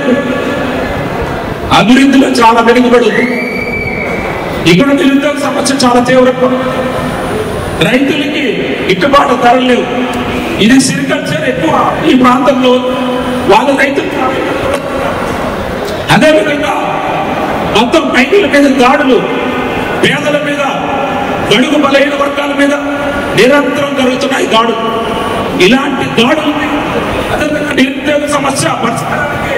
అభివృద్ధిలో చాలా వెనుకబడింది. ఇక్కడ నిరుద్యోగ సమస్య చాలా తీవ్రంగా, రైతులకి గిట్టుబాటు ధరలు లేవు. ఇది సిరికల్చర్ ఎక్కువ ఈ ప్రాంతంలో, వాళ్ళ రైతులు. అదేవిధంగా మొత్తం రైతుల మీద దాడులు, పేదల మీద, బడుగు బలహీన వర్గాల మీద నిరంతరం జరుగుతున్నాయి దాడులు. ఇలాంటి దాడులు నిరుద్యోగ సమస్య పరిష్కారానికి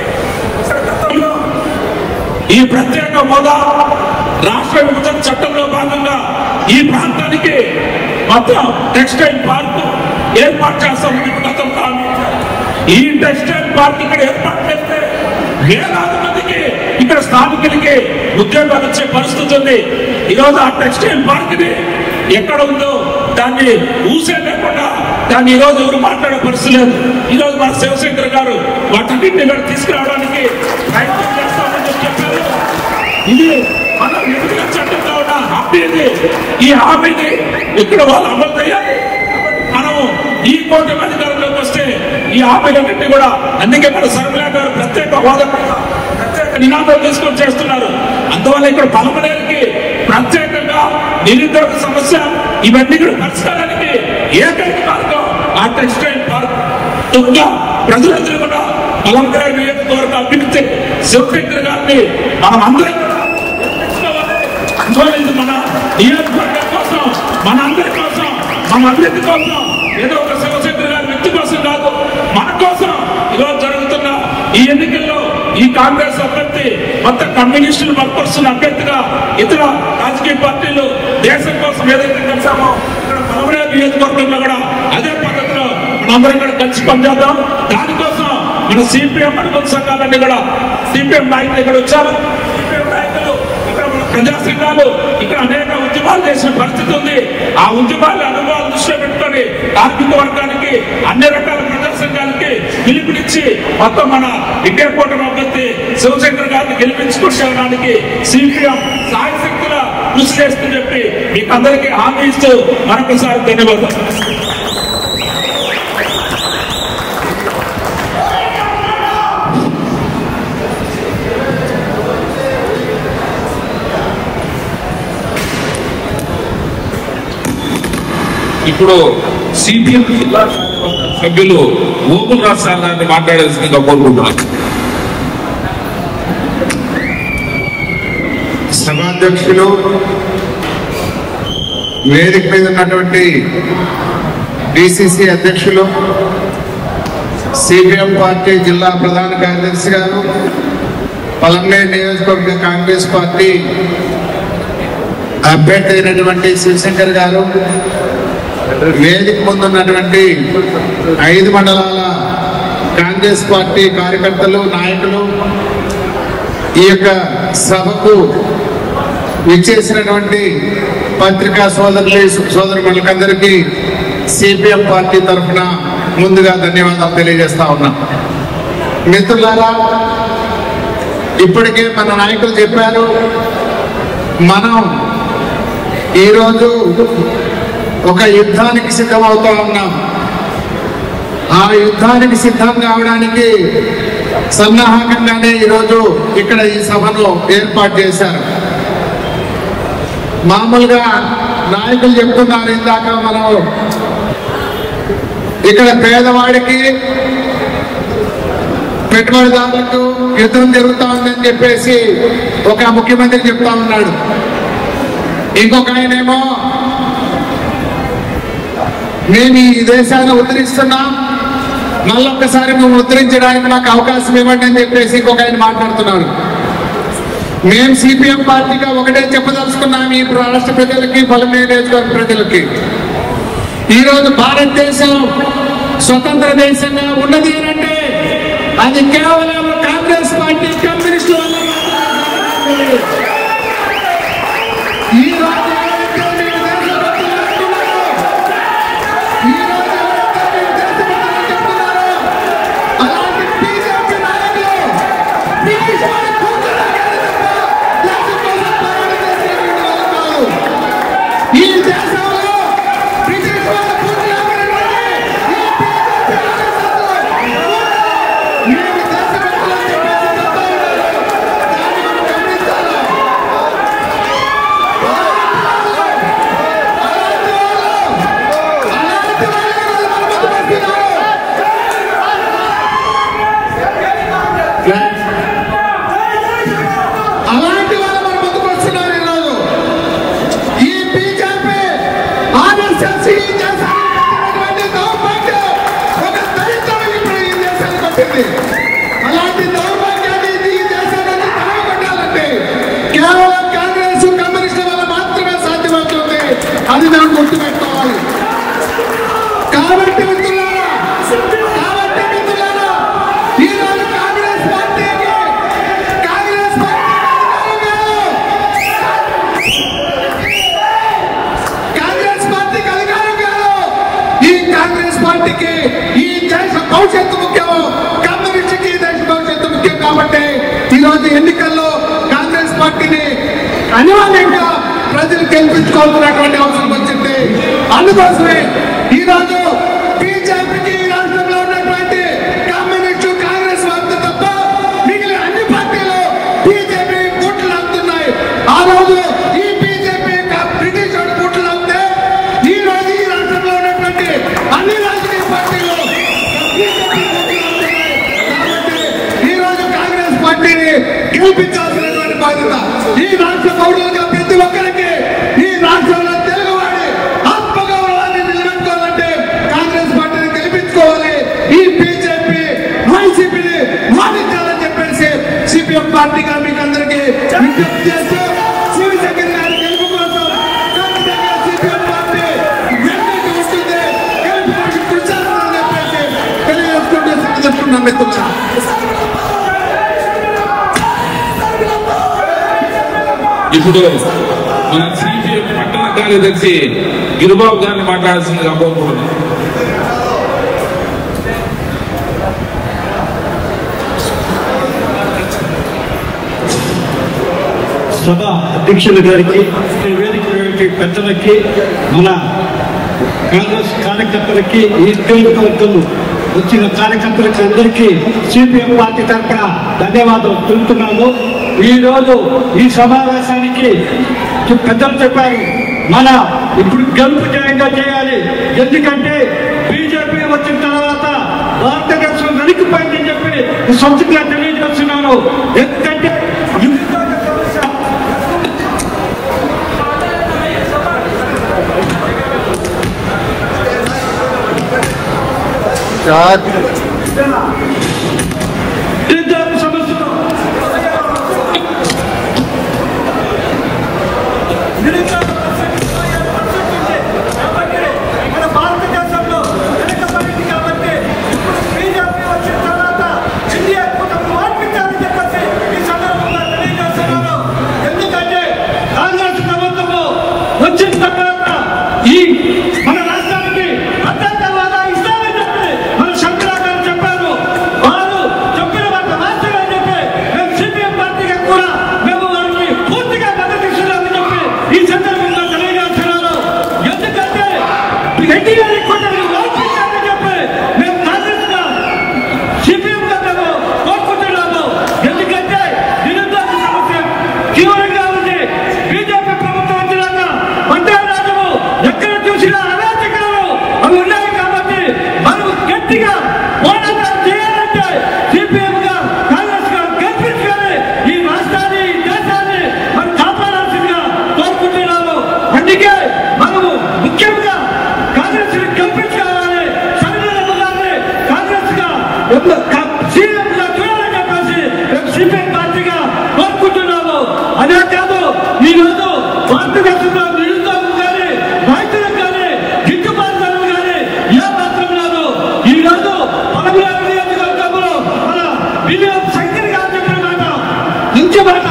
ఈ ప్రత్యేక హోదా రాష్ట్ర విభజన చట్టంలో భాగంగా ఈ ప్రాంతానికి మొత్తం టెక్స్టైల్ పార్క్ ఏర్పాటు చేస్తామని గతం కాదు. ఈ టెక్స్టైల్ పార్క్ ఇక్కడ ఏర్పాటు చేస్తే వేలాది మందికి ఇక్కడ స్థానికులకి ఉద్యోగాలు వచ్చే పరిస్థితి ఉంది. ఈరోజు ఆ టెక్స్టైల్ పార్క్ ని ఎక్కడ ఉందో దాన్ని ఊసే లేకుండా దాన్ని ఈరోజు ఎవరు మాట్లాడే పరిస్థితి లేదు. ఈరోజు మన శివశంకర్ గారు వాటన్నింటినీ కూడా తీసుకురావడానికి ప్రయత్నం చేస్తామని చెప్పారు. ఇది మన విభజన చట్టంలో ఉన్న హామీ. ఈ హామీని ఇక్కడ వాళ్ళు అమలు చేయాలి. మనము ఈ కూటమి అధికారంలోకి వస్తే ఈ హామీలన్నింటినీ కూడా, అందుకే మన షర్మిల గారు ప్రత్యేక హోదా ప్రత్యేక నినాదాలు తీసుకొని చేస్తున్నారు. అందువల్ల ఇక్కడ పలమనేరుకి ప్రత్యేకంగా నిరుద్యోగ సమస్య ఇవన్నీ కూడా పరిష్కారానికి ఏకైక మార్గం ఆ టెక్స్టైల్ పార్క్. ప్రజలందరూ కూడా పలమనేరు నియోజకవర్గ అభివృద్ధి శివశంకర్ గారిని మనం అందరం ఇది మన నియోజకవర్గం కోసం, మన అందరి కోసం, మన అభివృద్ధి కోసం, ఏదో ఒక శివశంకర్ గారి వ్యక్తి కోసం కాదు, మన కోసం ఈరోజు జరుగుతున్న ఈ ఎన్నికల్లో ఈ కాంగ్రెస్ అభ్యర్థి మొత్తం కమ్యూనిస్టులు బలపరుస్తున్న అభ్యర్థిగా ఇతర రాజకీయ పార్టీలు దేశం కోసం ఏదైతే కలిసామో ఇక్కడ పలమనేరు నియోజకవర్గంలో కూడా అదే పద్ధతిలో మనందరం కూడా కలిసి పనిచేద్దాం. దానికోసం మన సిపిఎం అనుకున్న సంఘాలన్నీ కూడా సిపిఎం నాయకులు ఇక్కడ వచ్చారు. సిపిఎం నాయకులు ఇక్కడ మన ప్రజా సంఘాలు ఇక్కడ అనేక ఉద్యమాలు చేసిన పరిస్థితి ఉంది. ఆ ఉద్యమాల అనుభవాలు దృష్టిలో పెట్టుకొని కార్మిక వర్గానికి అన్ని రకాల ప్రజా సంఘాలకి పిలుపునిచ్చి మొత్తం మన ఇండియా కూటమి అభ్యర్థి శివశంకర్ గారిని గెలిపించుకోవడానికి సిపిఎం సాయశక్తుల కృషి చేస్తుందని చెప్పి మీకు అందరికీ హామీ ఇస్తూ మరొకసారి ధన్యవాదాలు. ఇప్పుడు సిపిఎం జిల్లా సభ్యులు ఓపుల్ రాష్ట్రాల గారిని మాట్లాడాల్సిందిగా కోరుకుంటున్నారు. సభాధ్యక్షులు, వేదిక మీద ఉన్నటువంటి డిసిసి అధ్యక్షులు, సిపిఎం పార్టీ జిల్లా ప్రధాన కార్యదర్శి గారు, పలమనేరు నియోజకవర్గ కాంగ్రెస్ పార్టీ అభ్యర్థి అయినటువంటి శివశంకర్ గారు, వేదిక ముందున్నటువంటి 5 మండలాల కాంగ్రెస్ పార్టీ కార్యకర్తలు, నాయకులు, ఈ యొక్క సభకు విచ్చేసినటువంటి పత్రికా సోదరులందరికీ సిపిఎం పార్టీ తరఫున ముందుగా ధన్యవాదాలు తెలియజేస్తా ఉన్నా. మిత్రులారా, ఇప్పటికే మన నాయకులు చెప్పారు, మనం ఈరోజు ఒక యుద్ధానికి సిద్ధమవుతా ఉన్నాం. ఆ యుద్ధానికి సిద్ధం కావడానికి సన్నాహకంగానే ఈరోజు ఇక్కడ ఈ సభను ఏర్పాటు చేశారు. మామూలుగా నాయకులు చెప్తున్నారు ఇందాక మనం ఇక్కడ పేదవాడికి పెట్టుబడిదారులకు యుద్ధం జరుగుతా ఉందని చెప్పేసి ఒక ముఖ్యమంత్రి చెప్తా ఉన్నాడు. ఇంకొక ఆయనేమో మేము ఈ దేశాన్ని ఉద్ధరిస్తున్నాం, మళ్ళొక్కసారి మేము ఉద్ధరించడానికి మాకు అవకాశం ఇవ్వండి అని చెప్పేసి ఇంకొక ఆయన మాట్లాడుతున్నారు. మేము సిపిఎం పార్టీగా ఒకటే చెప్పదలుచుకున్నాం ఈ రాష్ట్ర ప్రజలకి, పలమనేరు నియోజకవర్గ ప్రజలకి. ఈరోజు భారతదేశం స్వతంత్ర దేశంగా ఉన్నది అంటే అది కేవలం కాంగ్రెస్ పార్టీ, కమ్యూనిస్టు వల్ల. అలాంటి వాళ్ళు మన ముందుకు వస్తున్నారు ఈరోజు. ఈ బీజేపీ ఆర్ఎస్ఎస్ ఈ దేశానికి దౌర్భాగ్యం ఒక దళితులు ఇప్పుడు ఈ దేశానికి వచ్చింది. అలాంటి దౌర్భాగ్యాన్ని ఈ దేశాన్ని తరగొట్టాలంటే కేవలం కాంగ్రెస్, కమ్యూనిస్టుల వల్ల మాత్రమే సాధ్యమవుతుంది. అది మనం గుర్తుపెట్టుకోవాలి. కాబట్టి పార్టీకి ఈ దేశ భవిష్యత్తు ముఖ్యం, కమ్యూనిస్టుకి ఈ దేశ భవిష్యత్తు ముఖ్యం. కాబట్టి ఈరోజు ఎన్నికల్లో కాంగ్రెస్ పార్టీని అనివార్యంగా ప్రజలు గెలిపించుకోవాల్సినటువంటి అవసరం వచ్చింది. అందుకోసమే ఈరోజు బీజేపీకి ఈ రాష్ట్రంలో ఉన్నటువంటి కమ్యూనిస్టు, కాంగ్రెస్ వార్త తప్ప మిగిలిన అన్ని పార్టీలు బీజేపీ బూట్లు అవుతున్నాయి. ఆ రోజు ఈ బీజేపీ బ్రిటిష్ బూట్లు అవుతే ఈ రోజు ఈ రాష్ట్రంలో ఉన్నటువంటి అన్ని రాజకీయ పార్టీలు ఈ రోజు కాంగ్రెస్ పార్టీని గెలిపించాల్సినటువంటి బాధ్యత ఈ రాష్ట్ర పౌరులుగా ప్రతి ఒక్కరికి, ఈ రాష్ట్రంలో తెలుగువాడి ఆత్మగౌరవాన్ని నిలబెట్టుకోవాలంటే కాంగ్రెస్ పార్టీని గెలిపించుకోవాలి. ఈ బీజేపీ, వైసీపీని వాదించాలని చెప్పేసి సిపిఎం పార్టీగా మీకు అందరికీ విజ్ఞప్తి చేస్తూ శివశంకర్ గారి గెలుపు కోసం సిపిఎం పార్టీ వెన్నట్టు ఉంటుంది, గెలుపు కోసం కృషి చేస్తామని చెప్పేసి తెలియజేసుకుంటూ చెప్తున్నాం. మిత్రులారా, ఇప్పుడు మన సిపిఎం పట్టణ కార్యదర్శి గిరిబాబు గారిని మాట్లాడాల్సిందిగా కోరుకుంటున్నాం. సభ అధ్యక్షుల గారికి, వేదిక పెద్దలకి, మన కాంగ్రెస్ కార్యకర్తలకి, ఈ నియోజకవర్గం వచ్చిన కార్యకర్తలకి అందరికీ సిపిఎం పార్టీ తరఫున ధన్యవాదాలు తెలుపుతున్నాము. ఈరోజు ఈ సమావేశానికి పెద్దలు చెప్పారు, మన ఇప్పుడు గెలుపు జయంగా చేయాలి. ఎందుకంటే బీజేపీ వచ్చిన తర్వాత భారతదేశం వెనక్కిపోయిందని చెప్పి సొంతంగా తెలియజేస్తున్నాను. ఎందుకంటే తీవ్రంగా ఉంది. బీజేపీ ప్రభుత్వం వచ్చినాక మంత్రి రాజు సీఎంగా చూడాలని చెప్పేసి సిపిఐ పార్టీగా కోరుకుంటున్నాము. అదే కాదు, ఈ రోజు భారతదేశంలో నిరుద్యోగం కానీ రైతులకు కానీ గిట్టుబాటు ధరలు కానీ ఏ మాత్రం లేదు. ఈ రోజు పలమనేరు నియోజకవర్గంలో మన బిలియం శంకర్ గారు చెప్పిన మాట మంచి మాట.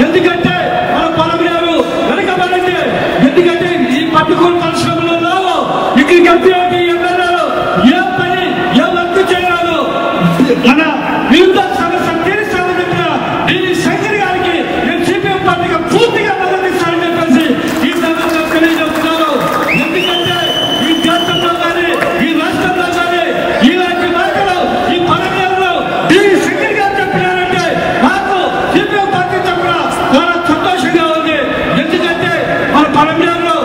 ఎందుకంటే మన పలమనేరు వెనకబడింది. ఎందుకంటే ఈ పట్టుకోలు పరిశ్రమలు లేవు. ఇక్కడికి వచ్చే ఎమ్మెల్యేలు ఏ పని ఏ వర్క్ చేయరాదు. మన నిరుద్యోగ సమస్య తీరుస్తామని చెప్పిన బిలి శంకర్ గారికి నేను సిపిఎం పార్టీగా పూర్తిగా మద్దతిస్తానని చెప్పేసి ఈ సందర్భంగా తెలియజేస్తున్నారు. ఎందుకంటే ఈ దేశంలో కానీ ఈ రాష్ట్రంలో కానీ ఇలాంటి మాటలు ఈ పలమనేరులో బిలి శంకర్ గారు చెప్పినారంటే నాకు సిపిఎం పార్టీ తరఫున చాలా సంతోషంగా ఉంది. ఎందుకంటే మన పలమనేరులో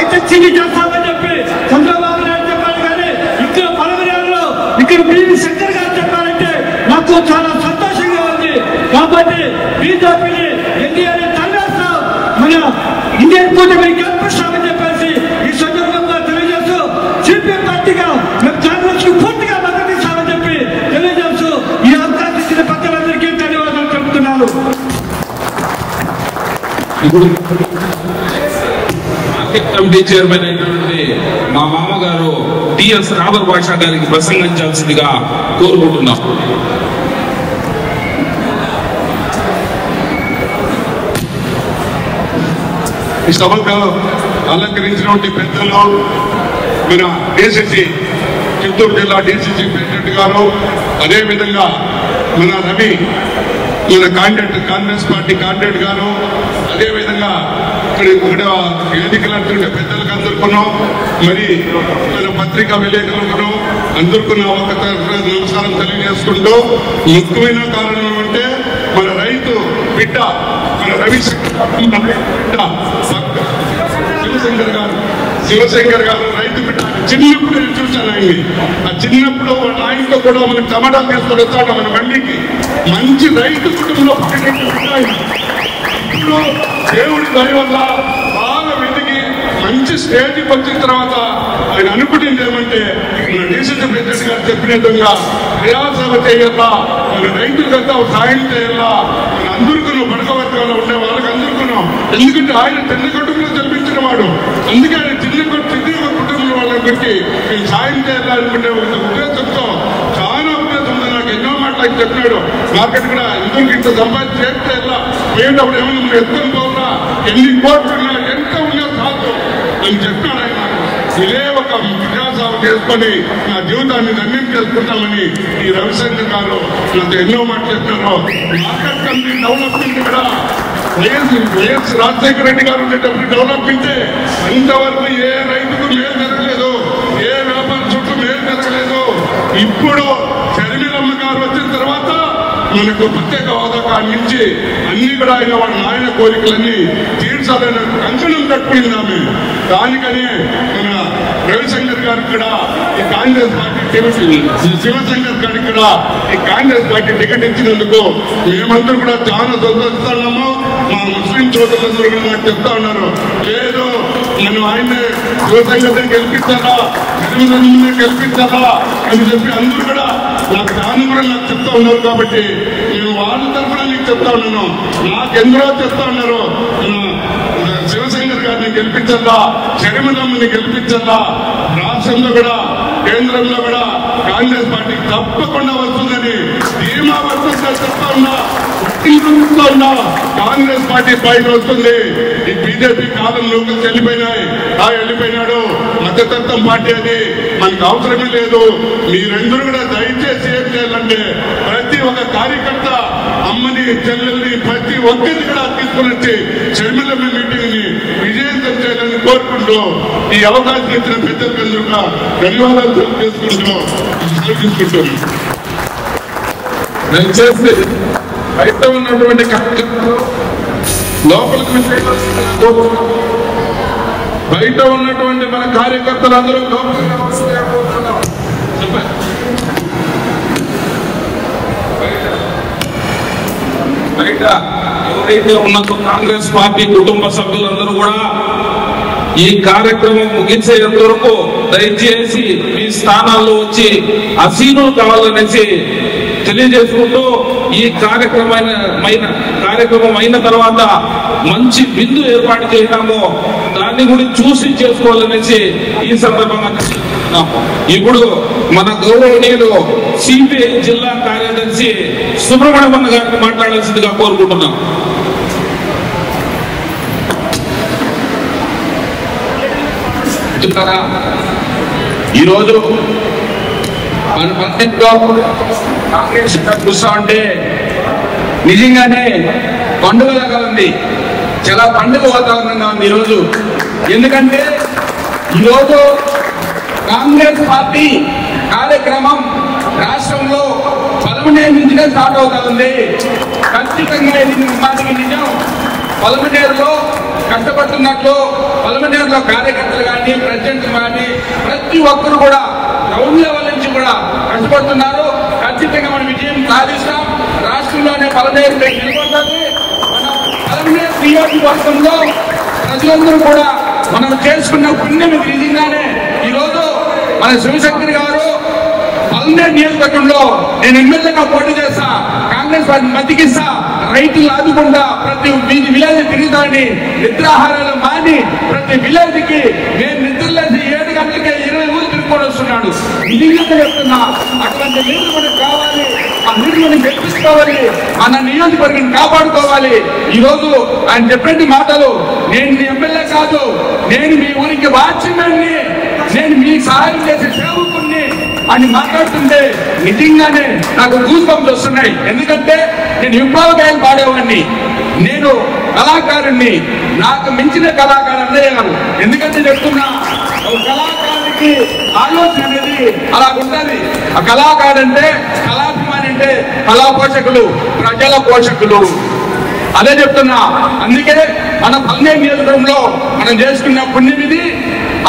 ఐటెక్సీని చేస్తామని చెప్పి చంద్రబాబు నాయుడు చెప్పారు. కానీ ఇక్కడ పలమనేరులో ఇక్కడ బిలి శంకర్ గారు చెప్పారంటే నాకు చాలా సంతోషంగా ఉంది. కాబట్టి బీజేపీని ఎన్డీఏని తల్లేస్తాం, మన ఇండియన్ కూటమిని గెలిపిస్తామని చెప్పేసి ఈ సందర్భంగా తెలియజేస్తూ సిపిఎం పార్టీగా మేము కాంగ్రెస్ కు పూర్తిగా మద్దతిస్తామని చెప్పి తెలియజేస్తూ ఈ అవకాశం ఇచ్చిన పెద్దలందరికీ ధన్యవాదాలు చెబుతున్నాను. ఇప్పుడు మార్కెట్ కమిటీ చైర్మన్ అయినటువంటి మా మామగారు టిఎస్ రాబర్ భాష గారికి ప్రసంగించాల్సిందిగా కోరుకుంటున్నాం. ఈ సభకు అలంకరించినటువంటి పెద్దలు, మన డిసిసి చిత్తూరు జిల్లా డిసిసి ప్రెసిడెంట్ గారు, అదేవిధంగా మన రవి, మన కాంగ్రెస్ పార్టీ కాండిడేట్ గారు, అదేవిధంగా ఇక్కడ ఎన్నికలంటే పెద్దలకు అందరుకున్నాం, మరి మన పత్రికా విలేకరులను అందరుకున్న ఒక నమస్కారం తెలియజేసుకుంటూ, ముఖ్యమైన కారణం అంటే మన రైతు బిడ్డ, మన శివశంకర్ గారు రైతు బిడ్డ. చిన్నప్పుడు నేను చూశాను ఆయన్ని. ఆ చిన్నప్పుడు వాళ్ళ ఆయనతో కూడా మనకి టమాటాలు తీసుకొని వచ్చాడు మన మండికి. మంచి రైతు కుటుంబంలో ఇప్పుడు దేవుడి దయ వల్ల బాగా వెతికి మంచి స్టేజ్కి వచ్చిన తర్వాత ఆయన అనుకుంటుంది ఏమంటే మన డిసిసి ప్రెసిడెంట్ గారు చెప్పిన విధంగా ప్రయాసవ చేయాలా, మన రైతులకంతా సాయం చేయాలా, మన అందరికీ బడక వర్గాల్లో ఉండే వాళ్ళకి అందరికీనాం. ఎందుకంటే ఆయన చిన్న కుటుంబంలో జన్మించిన వాడు. అందుకే ఆయన చిన్న కుటుంబంలో వాళ్ళని బట్టి నేను సాయం చేయాలనుకునే ఒక ఉద్దేశంతో చాలా ఉద్దేశం ఉంది. నాకు ఎన్నో మాటలు ఆయన చెప్పినాడు. మార్కెట్ కూడా ఎందుకు ఇంత సంపాదించి చేస్తే పోయేటప్పుడు ఏమన్నా మనం ఎత్తుకొని పోవాలా, ఎన్ని కోట్లున్నా ఎంత ఉన్నా చాలు అని చెప్పాడు ఆయన. ఇదే ఒక ప్రజాసేవ చేసుకొని నా జీవితాన్ని ధన్యం చేసుకుంటామని ఈ రవిశంకర్ గారు నాతో ఎన్నో మాటలు చెప్పారు. మార్కెట్ కమిటీ డెవలప్మెంట్ కూడా వైఎస్ రాజశేఖర రెడ్డి గారు ఉండేటప్పుడు డెవలప్మెంటే. అంతవరకు ఏ రైతుకు మేలు జరగలేదు, ఏ వ్యాపారస్తులకు మేలు జరగలేదు. ఇప్పుడు షర్మిలమ్మ గారు వచ్చిన తర్వాత మనకు ప్రత్యేక హోదా కాడి నుంచి అన్ని కూడా ఆయన వాళ్ళ నాయన కోరికలన్నీ తీర్చాలని కంకణం కట్టుకునింది ఆమె. దానికనే మన రవిశంకర్ గారికి కూడా ఈ కాంగ్రెస్ పార్టీ శివశంకర్ గారికి కూడా ఈ కాంగ్రెస్ పార్టీ టికెట్ ఇచ్చినందుకు మేమందరూ కూడా చాలా సంతోషిస్తున్నాము. మా ముస్లిం సోదరులందరూ కూడా నాకు చెప్తా ఉన్నారు, లేదు నేను ఆయన్ని శివశంకర్ గెలిపించాలా, నిర్మలని గెలిపించాలా అని చెప్పి అందరూ కూడా నాకు దాన్ని కూడా నాకు చెప్తా ఉన్నారు. కాబట్టి నేను వాళ్ళ తరఫున నీకు చెప్తా ఉన్నాను. నాకెందరో చెప్తా ఉన్నారు, శివశంకర్ గారిని గెలిపించాలా, షర్మిలమ్మని గెలిపించాలా, రాష్ట్రంలో కూడా కేంద్రంలో కూడా కాంగ్రెస్ పార్టీకి తప్పకుండా వస్తుందని ధీమా వస్తుందని చెప్తా ఉన్నా. కాంగ్రెస్ పార్టీ పైకి వస్తుంది. ఈ బీజేపీ కాలం లోకల్స్ వెళ్ళిపోయినాడు. మధ్యతత్వం పార్టీ అది మనకు అవసరమే లేదు. మీరందరూ కూడా దయచేసి ఏం చేయాలంటే ప్రతి ఒక్క కార్యకర్త అమ్మని చెల్లెల్ని ప్రతి ఒక్కరిని కూడా తీసుకుని వచ్చి షర్మిలమ్మ మీటింగ్ ని విజయవంతం చేయాలని కోరుకుంటూ ఈ అవకాశం ఇచ్చిన పెద్దలందరూ కూడా ధన్యవాదాలు తెలుసుకుంటున్నాం. దయచేసి బయట ఉన్నటువంటి లోపలికి బయట ఉన్నటువంటి మన కార్యకర్తలందరూ బయట ఎవరైతే ఉన్న కాంగ్రెస్ పార్టీ కుటుంబ సభ్యులందరూ కూడా ఈ కార్యక్రమం ముగించేంత వరకు దయచేసి మీ స్థానాల్లో వచ్చి అసీనులు కావాలనేసి తెలియజేసుకుంటూ ఈ కార్యక్రమం అయిన తర్వాత మంచి విందు ఏర్పాటు చేయడము దాన్ని కూడా చూసి చేసుకోవాలనేసి ఈ సందర్భంగా ఇప్పుడు మన గౌరవనీయులు సిపిఐ జిల్లా కార్యదర్శి సుబ్రహ్మణ్యం గారిని మాట్లాడాల్సిందిగా కోరుకుంటున్నాం. ఈరోజు మన పల్లెల్లో కాంగ్రెస్ చూస్తా ఉంటే నిజంగానే పండుగలాగా ఉంది. చాలా పండుగ వాతావరణంగా ఉంది ఈరోజు. ఎందుకంటే ఈరోజు కాంగ్రెస్ పార్టీ కార్యక్రమం రాష్ట్రంలో 11 నుంచి స్టార్ట్ అవుతా ఉంది. ఖచ్చితంగా ఇది మాదిరి నిజం. పలమనేరులో కష్టపడుతున్నట్లు పలమనేరులో కార్యకర్తలు కానీ ప్రెసిడెంట్ కానీ ప్రతి ఒక్కరు కూడా గ్రౌండ్ లెవెల్ నుంచి కూడా కష్టపడుతున్నారు. ఖచ్చితంగా మనం విజయం సాధిస్తాం. రాష్ట్రంలోనే పలమనేరు నిలబడుతుంది. మన పలమనేరు నియోజకవర్గంలో ప్రజలందరూ కూడా మనం చేసుకున్న పుణ్యం ఇది. నిజంగానే ఈరోజు మన శివశంకర్ గారు పలమనేరు నియోజకవర్గంలో నేను ఎమ్మెల్యేగా పోటీ చేస్తా, కాంగ్రెస్ పార్టీ మద్దతిస్తా, రైతులు ఆదుకుంటా, ప్రతి వీధి విలేజ్ తిరుగుతాని, నిద్రాహారాలు మాని ప్రతి విలేజ్ కి మేము నిద్రలేసి 7 గంటలకే 20 ఊరు తిరుగుకొని వస్తున్నాడు. నిజంగా చెప్తున్నా, అటువంటి నీళ్లు మనకు కావాలి. ఆ నీళ్లు మనం గెలిపించుకోవాలి. మన నియోజకవర్గం కాపాడుకోవాలి. ఈ రోజు ఆయన చెప్పిన మాటలు, నేను ఎమ్మెల్యే కాదు, నేను మీ ఊరికి వాచ్మెన్ని, నేను మీకు సహాయం చేసే సేవకుణ్ణి అని మాట్లాడుతుంటే నిజంగానే నాకు గూస్ బంప్స్ వస్తున్నాయి. ఎందుకంటే నేను విప్లవకాయలు పాడేవాడిని, నేను కళాకారుణ్ణి, నాకు మించిన కళాకారు అన్నయ్య గారు. ఎందుకంటే చెప్తున్నా, ఒక కళాకారుడికి ఆలోచన అనేది అలా ఉండాలి. ఆ కళాకారు అంటే, కళాభిమాని అంటే కళా పోషకులు, ప్రజల పోషకులు. అదే చెప్తున్నా. అందుకే మన పల్లె నియోజకవర్గంలో మనం చేసుకున్న పుణ్యం ఇది.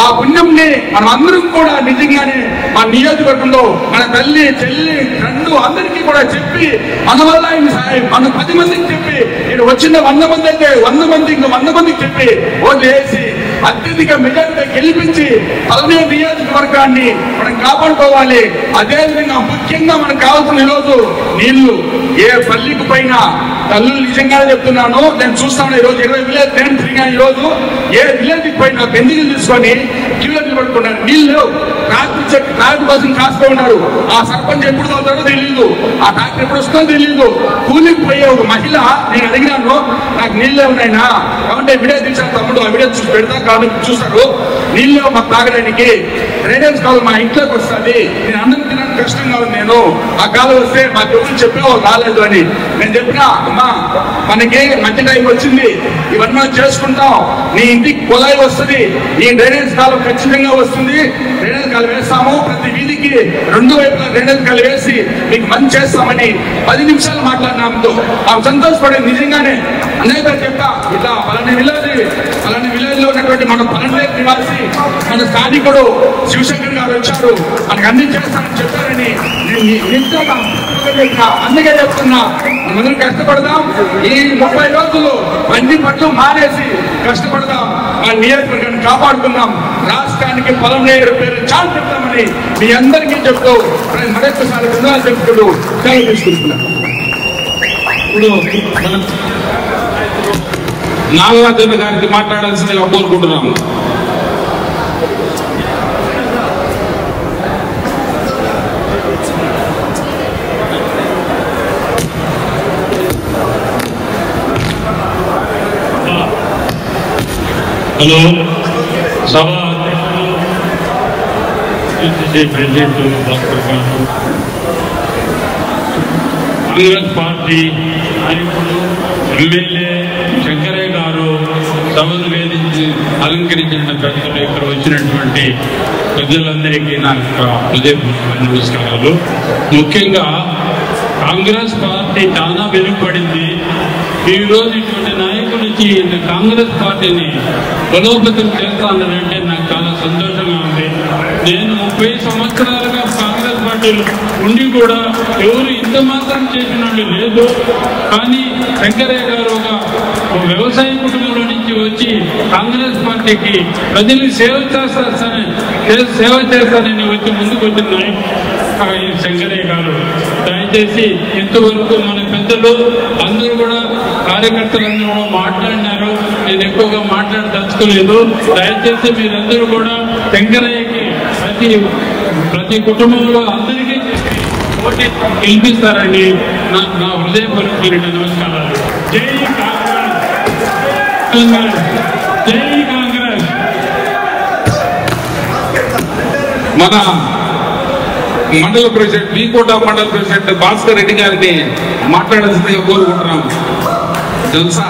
ఆ పుణ్యంని మనం అందరం కూడా నిజంగానే మన నియోజకవర్గంలో మన తల్లి చెల్లి ఫ్రెండ్ అందరికీ కూడా చెప్పి మన వల్ల ఆయన సహాయం మనం 10 మందికి చెప్పి, ఇక్కడ వచ్చిన 100 మంది అయితే 100 మంది ఇంకా 100 మందికి చెప్పి ఓట్లు వేసి అత్యధిక మెజారిటీ గెలిపించి పలమనేరు నియోజకవర్గాన్ని మనం కాపాడుకోవాలి. అదేవిధంగా ముఖ్యంగా మనకు కావాల్సిన ఈరోజు నీళ్లు. ఏ పల్లికి పైన తల్లులు నిజంగానే చెప్తున్నాను, నేను చూస్తాను. ఈరోజు 20 విలేజ్ నేను తిరిగాను. ఈరోజు ఏ విలేజ్కి పైన బెందికలు తీసుకొని క్యూలో నిలబడుకున్నారు. నీళ్లు ట్రాక్టర్ కోసం కాస్తూ ఉన్నారు. ఆ సర్పంచ్ ఎప్పుడు చదువుతాడో తెలియదు, ఆ ట్రాక్టర్ ఎప్పుడు వస్తుందో తెలియదు. కూలికి పోయే ఒక మహిళ, నేను అడిగినాను, నాకు నీళ్ళే ఉన్నాయినా కాబట్టి వీడియో తీసాను తమ్ముడు, ఆ వీడియో చూసి పెడతా కాదు చూస్తారు. నీళ్ళు మాకు తాగడానికి డ్రైనేజ్ కాలు మా ఇంట్లోకి వస్తుంది, నేను అన్నం తినడానికి కష్టంగా ఉంది. నేను ఆ కాలు వస్తే మా దేవుడు చెప్పేవాళ్ళు రాలేదు అని నేను చెప్పినా, అమ్మా మనకి మంచి టైం వచ్చింది, ఇవన్నీ మనం చేసుకుంటాం. నీ ఇంటికి కుళాయి వస్తుంది, ఈ డ్రైనేజ్ కాలం ఖచ్చితంగా వస్తుంది. డ్రైనేజ్ కాలు వేస్తాము, ప్రతి వీధికి 2 వైపులా డ్రైనేజ్ కాలు వేసి మీకు మంచి చేస్తామని 10 నిమిషాలు మాట్లాడినాంతో ఆమె సంతోషపడేది. నిజంగానే అనేక చెప్పా, ఇట్లా పలానా విలేజ్ లో ఉన్నటువంటి మన పలమనేరు నివాసి మన స్థానికుడు శివశంకర్ గారు వచ్చారు, మనకు అన్ని చేస్తానని చెప్పారని అందుకే చెప్తున్నా, మనం కష్టపడదాం. ఈ 30 రోజులు అన్ని పట్లు మానేసి కష్టపడదాం, ఆ నియోజకవర్గాన్ని కాపాడుకుందాం, రాష్ట్రానికి పలమనేరు పేరు చాలా చెప్తామని మీ అందరికీ చెప్తూ మరొకసారి ధన్యవాదాలు చెప్తూ సెలవు తీసుకుంటున్నాం. ఇప్పుడు మనం నాగార్జున గారికి మాట్లాడాల్సిందిగా కోరుకుంటున్నాము. హలో, సభ ప్రెసిడెంట్ డాక్టర్ గారు, కాంగ్రెస్ పార్టీ నాయకులు, ఎమ్మెల్యే శంకరయ్య గారు, సభను వేదించి అలంకరించిన పెద్దలు, ఇక్కడ వచ్చినటువంటి ప్రజలందరికీ నా యొక్క హృదయపూర్వక నమస్కారాలు. ముఖ్యంగా కాంగ్రెస్ పార్టీ చాలా వెలువడింది. ఈ రోజు ఇటువంటి నాయకుడికి కాంగ్రెస్ పార్టీని బలోపేతం చేస్తానంటే నాకు చాలా సంతోషంగా ఉంది. నేను 30 సంవత్సరాలుగా కాంగ్రెస్ పార్టీలో ఉండి కూడా ఎవరు ఇంత మాత్రం చేసిన వాళ్ళు లేదు. కానీ శంకరయ్య గారు ఒక వ్యవసాయ కుటుంబంలో నుంచి వచ్చి కాంగ్రెస్ పార్టీకి ప్రజల్ని సేవ చేస్తానని వచ్చి ముందుకు వచ్చిన ఈ శంకరయ్య గారు. దయచేసి ఇంతవరకు మన పెద్దలు అందరూ కూడా కార్యకర్తలందరూ కూడా మాట్లాడినారు. నేను ఎక్కువగా మాట్లాడదలుచుకోలేదు. దయచేసి మీరందరూ కూడా శంకరయ్యకి ప్రతి కుటుంబంలో అందరికీ ఓటు గెలిపిస్తారని నా హృదయపూర్వక నమస్కారాలు. జై కాంగ్రెస్, జై కాంగ్రెస్. మన మండల ప్రెసిడెంట్ వీకోట మండల ప్రెసిడెంట్ భాస్కర్ రెడ్డి గారిని మాట్లాడాల్సిందిగా కోరుకుంటున్నాం. తెలుసా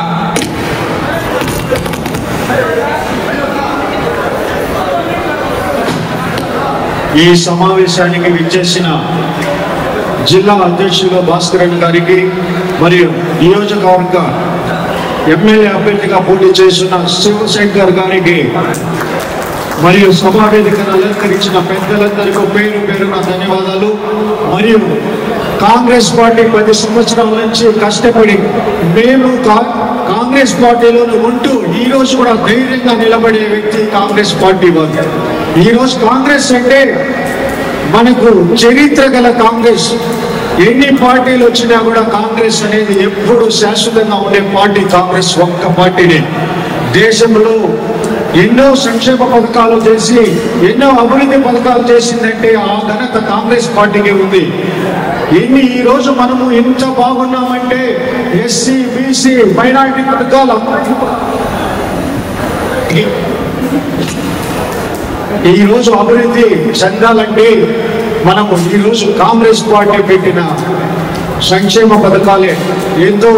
ఈ సమావేశానికి విచ్చేసిన జిల్లా అధ్యక్షులు భాస్కర్ రెడ్డి గారికి మరియు నియోజకవర్గ ఎమ్మెల్యే అభ్యర్థిగా పోటీ చేస్తున్న శివశంకర్ గారికి మరియు సభావేదికను అలంకరించిన పెద్దలందరికీ పేరు పేరున ధన్యవాదాలు. మరియు కాంగ్రెస్ పార్టీ 10 సంవత్సరాల నుంచి కష్టపడి మేము కాంగ్రెస్ పార్టీలోనే ఉంటూ ఈ రోజు కూడా ధైర్యంగా నిలబడే వ్యక్తి కాంగ్రెస్ పార్టీ వారు. ఈరోజు కాంగ్రెస్ అంటే మనకు చరిత్ర గల కాంగ్రెస్. ఎన్ని పార్టీలు వచ్చినా కూడా కాంగ్రెస్ అనేది ఎప్పుడు శాశ్వతంగా ఉండే పార్టీ కాంగ్రెస్ ఒక్క పార్టీనే. దేశంలో ఎన్నో సంక్షేమ పథకాలు చేసి ఎన్నో అభివృద్ధి పథకాలు చేసిందంటే ఆ ఘనత కాంగ్రెస్ పార్టీకి ఉంది. ఈ రోజు మనము ఎంత బాగున్నామంటే ఎస్సీ బీసీ మైనారిటీ పథకాలు ఈ రోజు అభివృద్ధి చెందాలంటే మనము ఈ రోజు కాంగ్రెస్ పార్టీ పెట్టిన సంక్షేమ పథకాలే. ఎంతో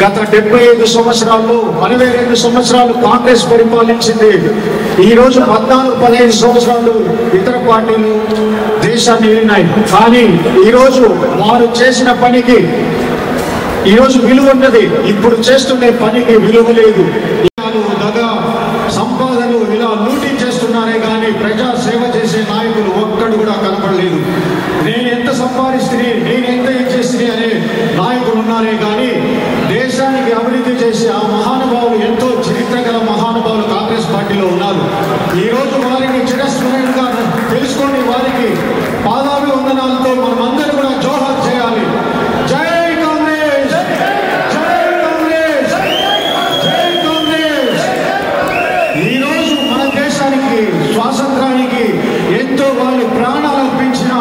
గత 75 సంవత్సరాల్లో 62 సంవత్సరాలు కాంగ్రెస్ పరిపాలించింది. ఈ రోజు 14-15 సంవత్సరాలు ఇతర పార్టీలు దేశాన్ని వెళ్ళినాయి. కానీ ఈరోజు వారు చేసిన పనికి ఈరోజు విలువ ఉన్నది. ఇప్పుడు చేస్తున్న పనికి విలువ లేదు. దగా సంపాదనలు ఇలా లూటీ చేస్తున్నారే కానీ ప్రజా సేవ చేసే నాయకులు ఒక్కడు కూడా కనపడలేదు. నేను ఎంత సంపాదిస్తుంది, నేను ఎంత ఇచ్చేస్తుంది అనే నాయకులు ఉన్నారే కానీ దేశానికి అభివృద్ధి చేసే ఆ మహానుభావులు ఎంతో చరిత్ర గల మహానుభావులు కాంగ్రెస్ పార్టీలో ఉన్నారు. ఈ రోజు వారిని చిరస్మరణంగా తెలుసుకొని వారికి పాదాభివందనాలతో మనం అందరూ కూడా జోహార్ చేయాలి. జై కాంగ్రెస్, జై కాంగ్రెస్, జై కాంగ్రెస్. ఈ రోజు మన దేశానికి స్వాతంత్రానికి ఎంతో వాళ్ళు ప్రాణాలు అర్పించిన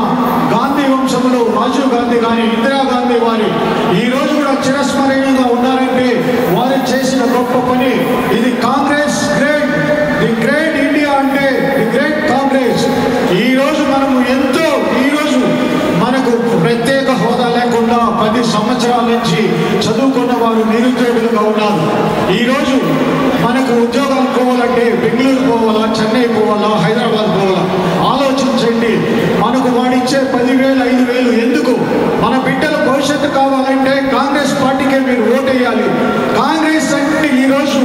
గాంధీ వంశంలో రాజీవ్ గాంధీ కానీ ఇందిరాగాంధీ వారి ఈ రోజు కూడా చిరస్మరణీయంగా ఉన్నారంటే వారు చేసిన గొప్ప పని. ఇది Congress great, the great India అంటే ది గ్రేట్ కాంగ్రెస్. ఈ రోజు మనము ఎంతో ఈ రోజు మనకు ప్రత్యేక హోదా లేకుండా 10 సంవత్సరాల నుంచి చదువుకున్న వారు నిరుద్యోగులుగా ఉన్నారు. ఈ రోజు మనకు ఉద్యోగాలు పోవాలంటే బెంగళూరు పోవాలా, చెన్నై పోవాలా, హైదరాబాద్ పోవాలా? ఆలోచించండి. మనకు వాడిచ్చే 10,000 5,000 ఎందుకు? మన బిడ్డల భవిష్యత్తు కావాలంటే కాంగ్రెస్ పార్టీకే మీరు ఓటేయాలి. కాంగ్రెస్ అంటే ఈరోజు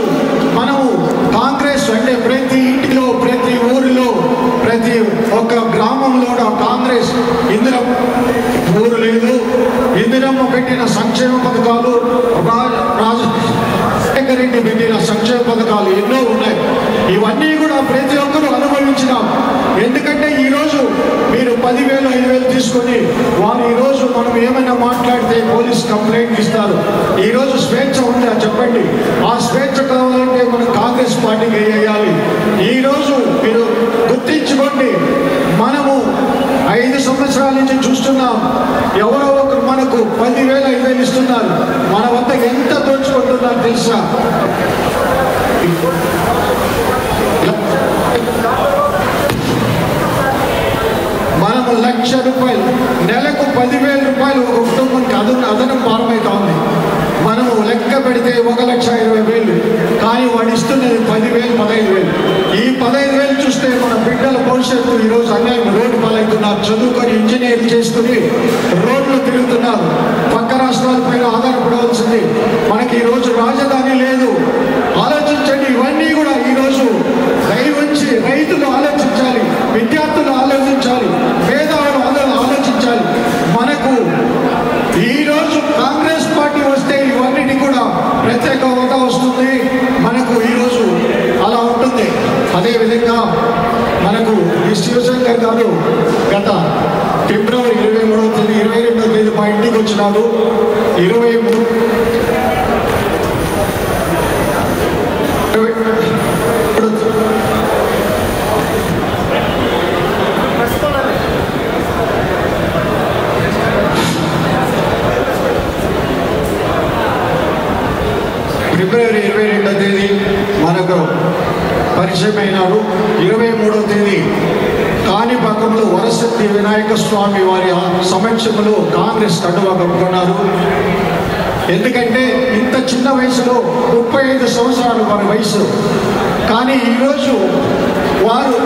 మనము కాంగ్రెస్ అంటే ప్రతి ఇంటిలో, ప్రతి ఊరిలో, ప్రతి ఒక్క గ్రామంలో కాంగ్రెస్ ఇందిరమ్మ ఊరు లేదు. ఇందిరమ్మ పెట్టిన సంక్షేమ పథకాలు, రెడ్డి పెట్టిన సంక్షేమ పథకాలు ఎన్నో ఉన్నాయి. ఇవన్నీ కూడా ప్రతి ఒక్కరూ అనుభవించినాం. ఎందుకంటే ఈరోజు మీరు 10,000 5,000 తీసుకొని వారు ఈరోజు మనం ఏమైనా మాట్లాడితే పోలీస్ కంప్లైంట్ ఇస్తారు. ఈరోజు స్వేచ్ఛ ఉందా చెప్పండి? ఆ స్వేచ్ఛ కావాలంటే మనం కాంగ్రెస్ పార్టీకి వేయాలి. ఈరోజు మీరు గుర్తించుకోండి. మనము 5 సంవత్సరాల నుంచి చూస్తున్నాం. ఎవరో ఒకరు మనకు 10,000 5,000 ఇస్తున్నారు. మన వద్ద ఎంత దోచుకుంటున్నారు తెలుసా? మనము ₹1,00,000 నెలకు 10,000 రూపాయలు ఒక కుటుంబానికి అదనం భారమైతా ఉంది. మనము లెక్క పెడితే 1,20,000 కానీ వాడు ఇస్తున్నది 10,000 15,000. ఈ 15,000 చూస్తే మన బిడ్డల భవిష్యత్తు ఈరోజు అన్యాయం. రోడ్డు పాలవుతున్నారు. చదువుకొని ఇంజనీర్ చేసుకుని రోడ్లు తిరుగుతున్నారు. పక్క రాష్ట్రాల పైన ఆధారపడవలసింది. మనకి ఈరోజు రాజధాని లేదు. ఆలోచించండి. ఇవన్నీ కూడా ఈరోజు దయవుంచి రైతులు ఆలోచించాలి, విద్యార్థులు ఆలోచించాలి, పేదవాళ్ళు ఆలోచించాలి. మనకు ఈరోజు కాంగ్రెస్ పార్టీ వస్తే ఇవన్నిటి కూడా ప్రత్యేక హోదా వస్తుంది. శివశంకర్ గారు గత ఫిబ్రవరి 23వ తేదీ 22వ తేదీ మా ఇంటికి వచ్చినారు. 23 ఫిబ్రవరి 22వ తేదీ మనకు పరిచయం అయినారు. 23వ తేదీ కాణిపాకంలో వరసిద్ధి వినాయక స్వామి వారి సమక్షంలో కాంగ్రెస్ కండువా కప్పుకున్నారు. ఎందుకంటే ఇంత చిన్న వయసులో 35 సంవత్సరాలు వారి వయసు, కానీ ఈరోజు వారు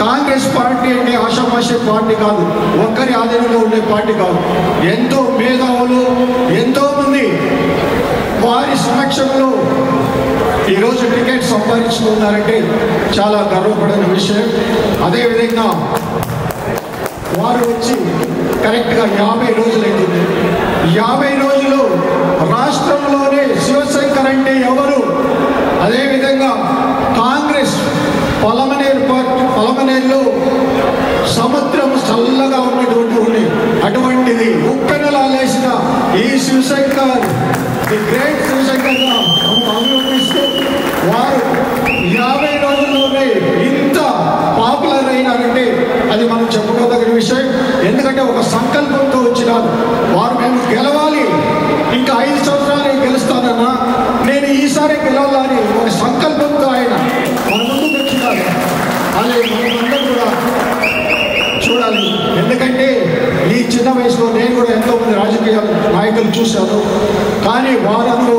కాంగ్రెస్ పార్టీ అంటే ఆషామాషి పార్టీ కాదు, ఒక్కరి ఆధీనంలో ఉండే పార్టీ కాదు. ఎంతో మేధావులు, ఎంతోమంది వారి సమక్షంలో ఈరోజు టికెట్ సంపాదించుకున్నారంటే చాలా గర్వపడిన విషయం. అదేవిధంగా వారు వచ్చి కరెక్ట్గా 50 రోజులు అవుతుంది. 50 రోజులు రాష్ట్రంలోనే శివశంకర్ అంటే ఎవరు, అదేవిధంగా కాంగ్రెస్ పలమనేరులో సముద్రం చల్లగా ఉన్నటువంటి ఉంది, అటువంటిది ఉప్పెనలాలేసిన ఈ శివశంకర్, ది గ్రేట్ శివశంకర్ అభివర్ణిస్తూ వారు 50 రోజుల్లోనే ఇంత పాపులర్ అయినారంటే అది మనం చెప్పుకోదగిన విషయం. ఎందుకంటే ఒక సంకల్పంతో వచ్చినారు వారు. మేము గెలవాలి, ఇంకా 5 సంవత్సరాలు గెలుస్తానన్నా, నేను ఈసారి గెలవాలని ఒక సంకల్పంతో ఆయన మన ముందుకు వచ్చినారు. అది మనమందరం కూడా చూడాలి. ఎందుకంటే ఈ చిన్న వయసులో నేను కూడా ఎంతోమంది రాజకీయ నాయకులు చూశాను, కానీ వారంలో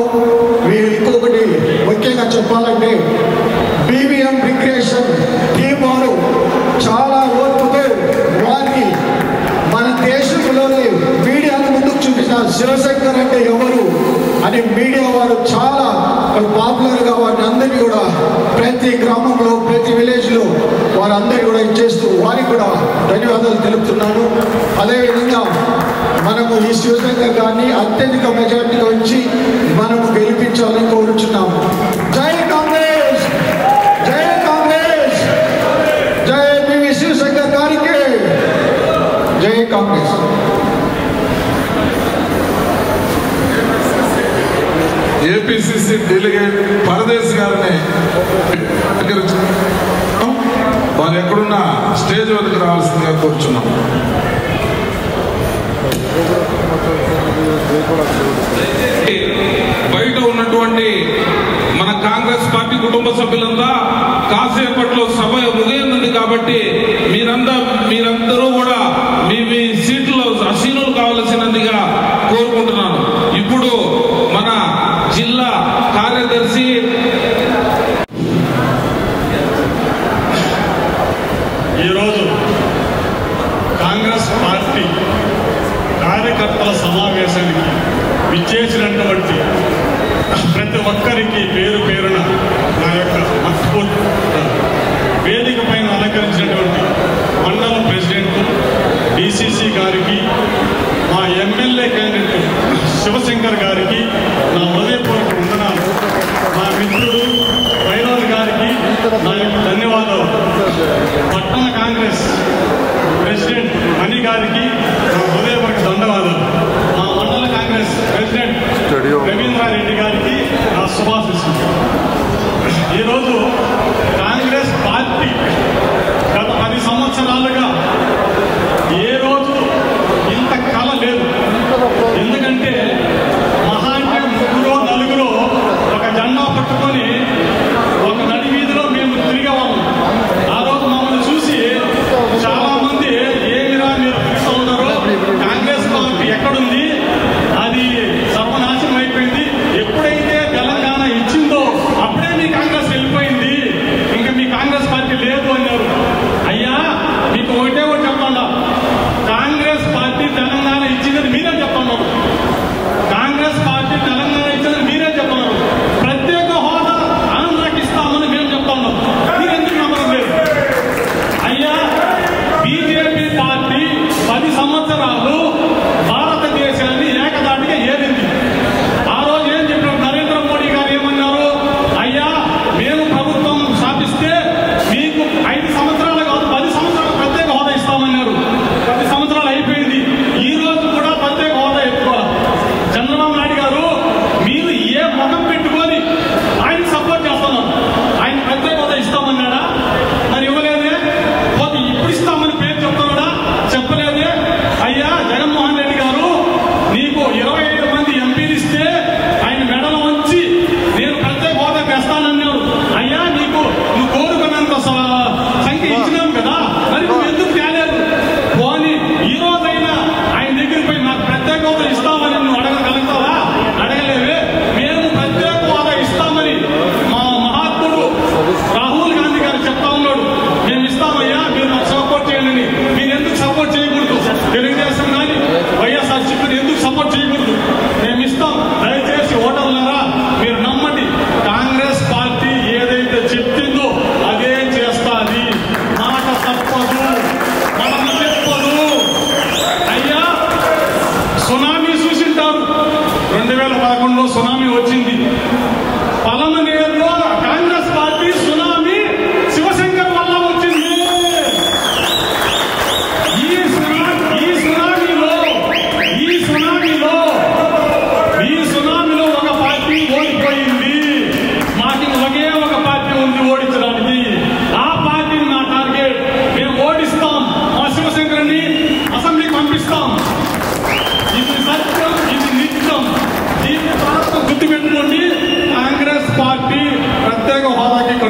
మీరు ఇంకొకటి ముఖ్యంగా చెప్పాలంటే బీవీఎం రిక్రియేషన్ టీం వారు చాలా ఓర్పుతో వారిని మన దేశంలోని మీడియాను ముందుకు చూపించిన శివశంకర్ అంటే ఎవరు అని మీడియా వారు చాలా పాపులర్గా వారిని అందరినీ కూడా ప్రతి గ్రామంలో ప్రతి విలేజ్లో వారందరూ కూడా ఇచ్చేస్తూ వారికి కూడా ధన్యవాదాలు తెలుపుతున్నాను. అదేవిధంగా మనము ఈ శివశంకర్ గారిని అత్యధిక మెజార్టీలో ఇచ్చి మనము గెలిపించాలని కోరుచున్నాము. జై కాంగ్రెస్, జై కాంగ్రెస్, జై పివి శివశంకర్ గారికి, జై కాంగ్రెస్. ఏపీసీసీ డెలిగేట్ పరదేశ్ గారిని వారు ఎక్కడున్నా స్టేజ్ వద్దకు రావాల్సిందిగా కోరుచున్నాం. బయట ఉన్నటువంటి మన కాంగ్రెస్ పార్టీ కుటుంబ సభ్యులంతా కాసేపట్లో సభ ముగియనుంది కాబట్టి మీరందరూ కూడా మీ సీట్లో అసీనులు కావలసినదిగా కోరుకుంటున్నాను. ఇప్పుడు మన జిల్లా కార్యదర్శి ఈరోజు కాంగ్రెస్ పార్టీ కార్యకర్తల సమావేశానికి విచ్చేసినటువంటి ప్రతి ఒక్కరికి పేరు పేరున నా యొక్క మర్చిపోతు వేదిక పైన అలంకరించినటువంటి మండల ప్రెసిడెంట్ డిసిసి గారికి, మా ఎమ్మెల్యే క్యాండిడేట్ శివశంకర్ గారికి నా హృదయపూర్వక వందనాలు. మా మిత్రుడు వైరాల్ గారికి నా యొక్క ధన్యవాదాలు. పట్టణ కాంగ్రెస్ ప్రెసిడెంట్ మణి గారికి నా హృదయపూర్వక ధన్యవాదాలు. మా మండల కాంగ్రెస్ ప్రెసిడెంట్ రవీంద్రారెడ్డి గారికి నా శుభాశీస్సులు. ఈరోజు కాంగ్రెస్ పార్టీ గత 10 సంవత్సరాలుగా ఏ రోజు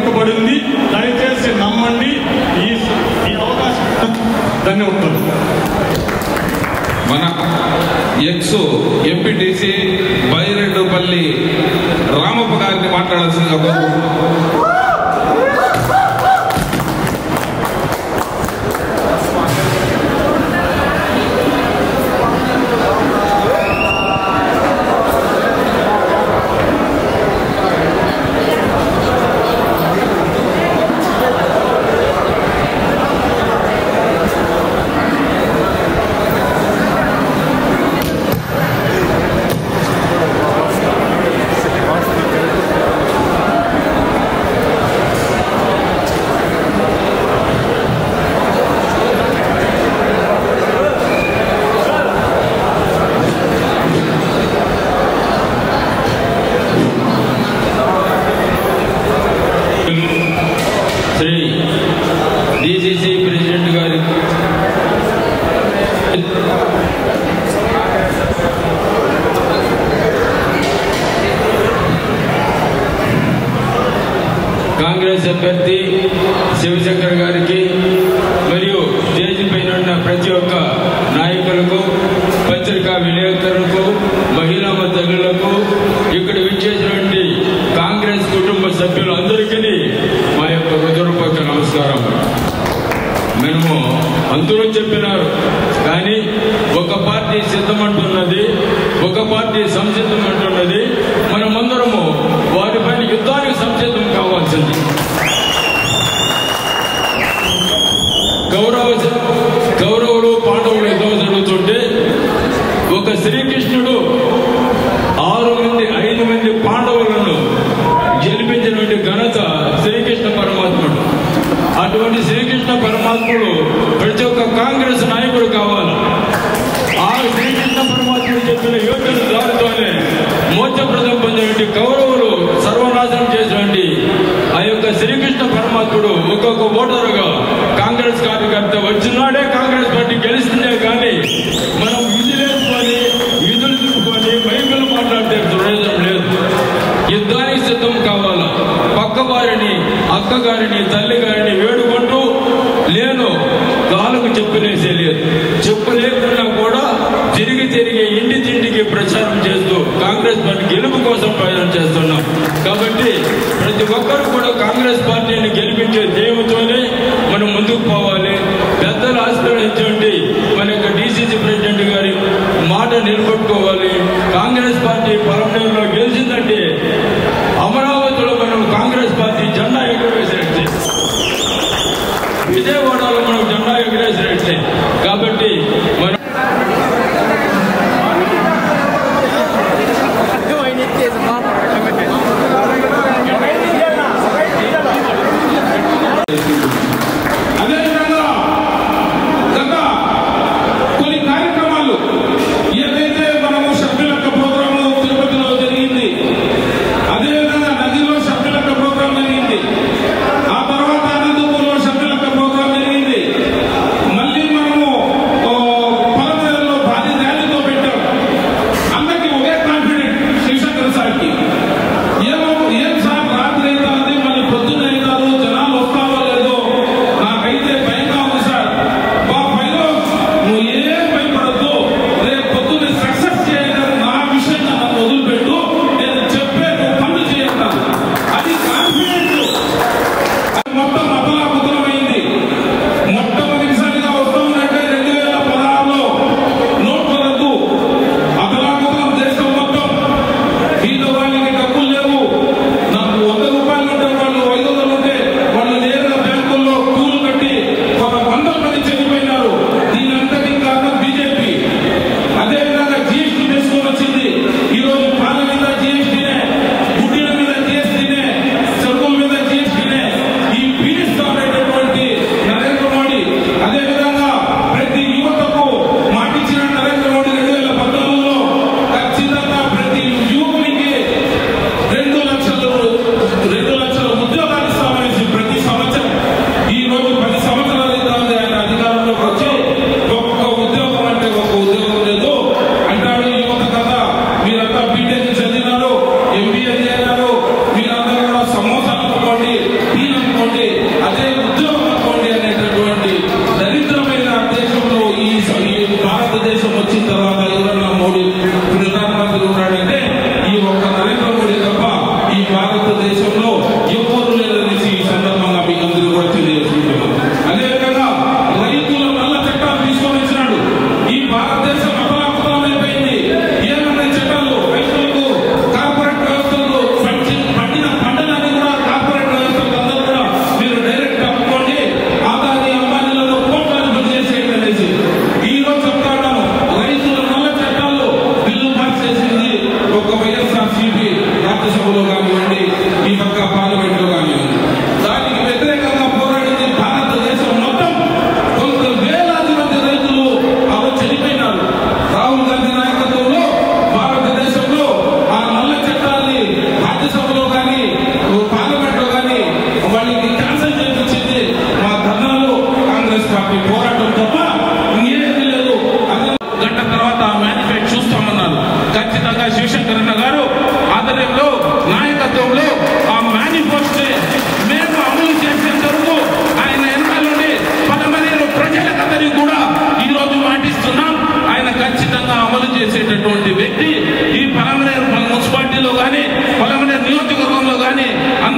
కట్టుబడింది. దయచేసి నమ్మండి. ఈ అవకాశం ధన్యవాదాలు. మన ఎక్స్ ఎంపీటీసీ బైరెడ్డిపల్లి రామప్ప గారిని మాట్లాడాల్సిందిగా శ్రీ డిసిసి ప్రెసిడెంట్ గారి కాంగ్రెస్ అభ్యర్థి శివశంకర్ గారికి మరియు స్టేజ్ పైన ఉన్న ప్రతి ఒక్క నాయకులకు, పత్రికా విలేకరులకు, మహిళా తల్లులకు, ఇక్కడ విచ్చేసినటువంటి కాంగ్రెస్ కుటుంబ సభ్యులందరికీ మా యొక్క హృదయపూర్వక నమస్కారం. మేము అందరూ చెప్పినారు, కానీ ఒక పార్టీ సిద్ధమంటున్నది, ఒక పార్టీ సంసిద్ధమంటున్నది. మనమందరము వారిపైన యుద్ధానికి సంసిద్ధం కావాల్సింది. కౌరవులు పాండవులు యుద్ధం జరుగుతుంటే ఒక శ్రీకృష్ణుడు 5 మంది పాండవులను గెలిపించినటువంటి ఘనత శ్రీకృష్ణ పరమాత్ముడు. అటువంటి శ్రీకృష్ణ పరమాత్ముడు ప్రతి ఒక్క కాంగ్రెస్ నాయకుడు కావాలి. ఆ శ్రీకృష్ణ పరమాత్ముడు చెప్పిన యోచన దారితోనే మోక్షప్రదం పొందినటువంటి కౌరవులు సర్వనాశనం చేసినటువంటి ఆ యొక్క శ్రీకృష్ణ పరమాత్ముడు ఒక్కొక్క ఓటరుగా కాంగ్రెస్ కార్యకర్త వచ్చినాడే కాంగ్రెస్ పార్టీ గెలిస్తుందే కానీ మనం విధులేసుకొని విధులు తిప్పుకొని మైకులు మాట్లాడితే ప్రయోజనం లేదు. యుద్ధానికి సిద్ధం కావాలా. పక్క వారిని, అక్కగారిని, తల్లి గారిని వేడుకుంటూ లేను కాలకు చెప్పులేసే లేదు. చెప్పు లేకుండా కూడా తిరిగి ఇంటికి ప్రచారం చేస్తూ కాంగ్రెస్ పార్టీ గెలుపు కోసం ప్రయాణం చేస్తున్నాం. కాబట్టి ప్రతి ఒక్కరు కూడా కాంగ్రెస్ పార్టీని గెలిపించే ధ్యేయంతోనే మనం ముందుకు పోవాలి. పెద్దలు ఆశీర్వదించండి. మన యొక్క డిసిసి ప్రెసిడెంట్ గారి మాట నిలబెట్టుకోవాలి. కాంగ్రెస్ పార్టీ పలమనేరులో గెలిచిందంటే అమరావతిలో మనం కాంగ్రెస్ పార్టీ జెండా ఎగరవేసినట్లే, విజయవాడలో మనం జెండా ఎగరేసినట్లే. కాబట్టి మనం అదేవిధంగా గత కొన్ని కార్యక్రమాలు ఏదైతే మనము సభ్యుల యొక్క ప్రోగ్రాము తిరుపతిలో జరిగింది,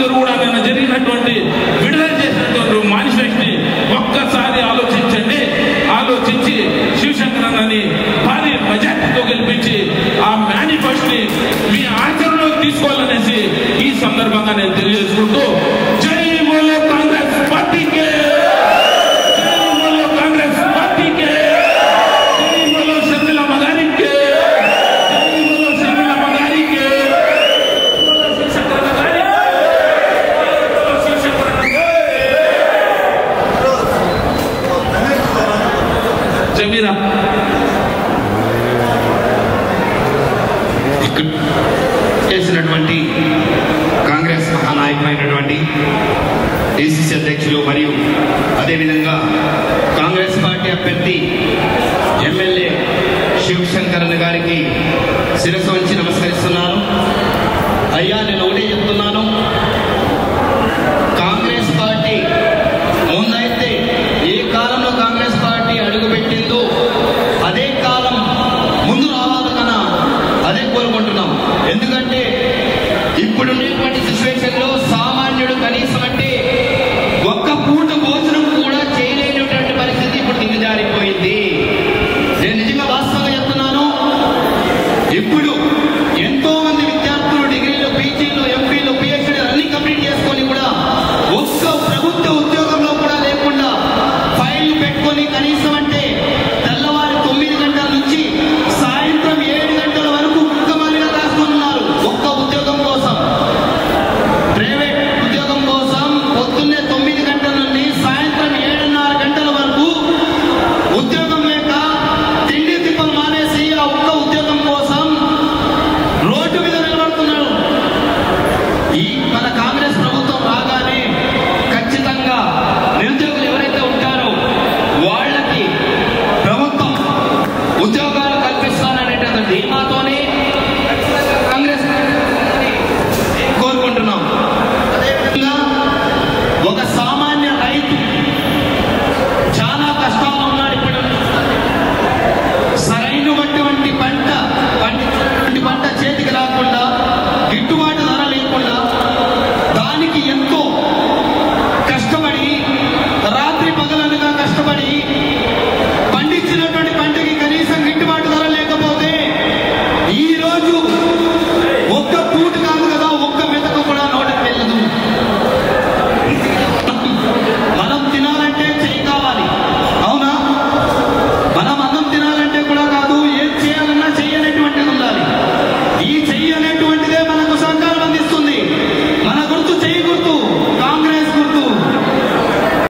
అందరూ కూడా నిన్న జరిగినటువంటి విడుదల చేసినటువంటి మేనిఫెస్టోని ఒక్కసారి ఆలోచించండి. ఆలోచించి శివశంకర్ అన్నని భారీ మెజార్టీతో గెలిపించి ఆ మేనిఫెస్టోని మీ ఆచరణలోకి తీసుకోవాలనేసి ఈ సందర్భంగా నేను తెలియజేసుకుంటూ జై బోలో కాంగ్రెస్ పార్టీకే, జై బోలో కాంగ్రెస్ పార్టీకే, జై బోలో షర్మిలమ్మ గారికి, జై బోలో షర్మిలమ్మ గారికి, బోలో శివశంకర్ అన్న గారికి, బోలో శివశంకర్ అన్న గారికి. జమీరా చేసినటువంటి కాంగ్రెస్ మహానాయకులైనటువంటి డిసిసి అధ్యక్షులు మరియు అదేవిధంగా కాంగ్రెస్ పార్టీ అభ్యర్థి ఎమ్మెల్యే శివశంకర్ గారికి శిరస్సు వంచి నమస్కరిస్తున్నాను. అయ్యా, నేను ఒకటే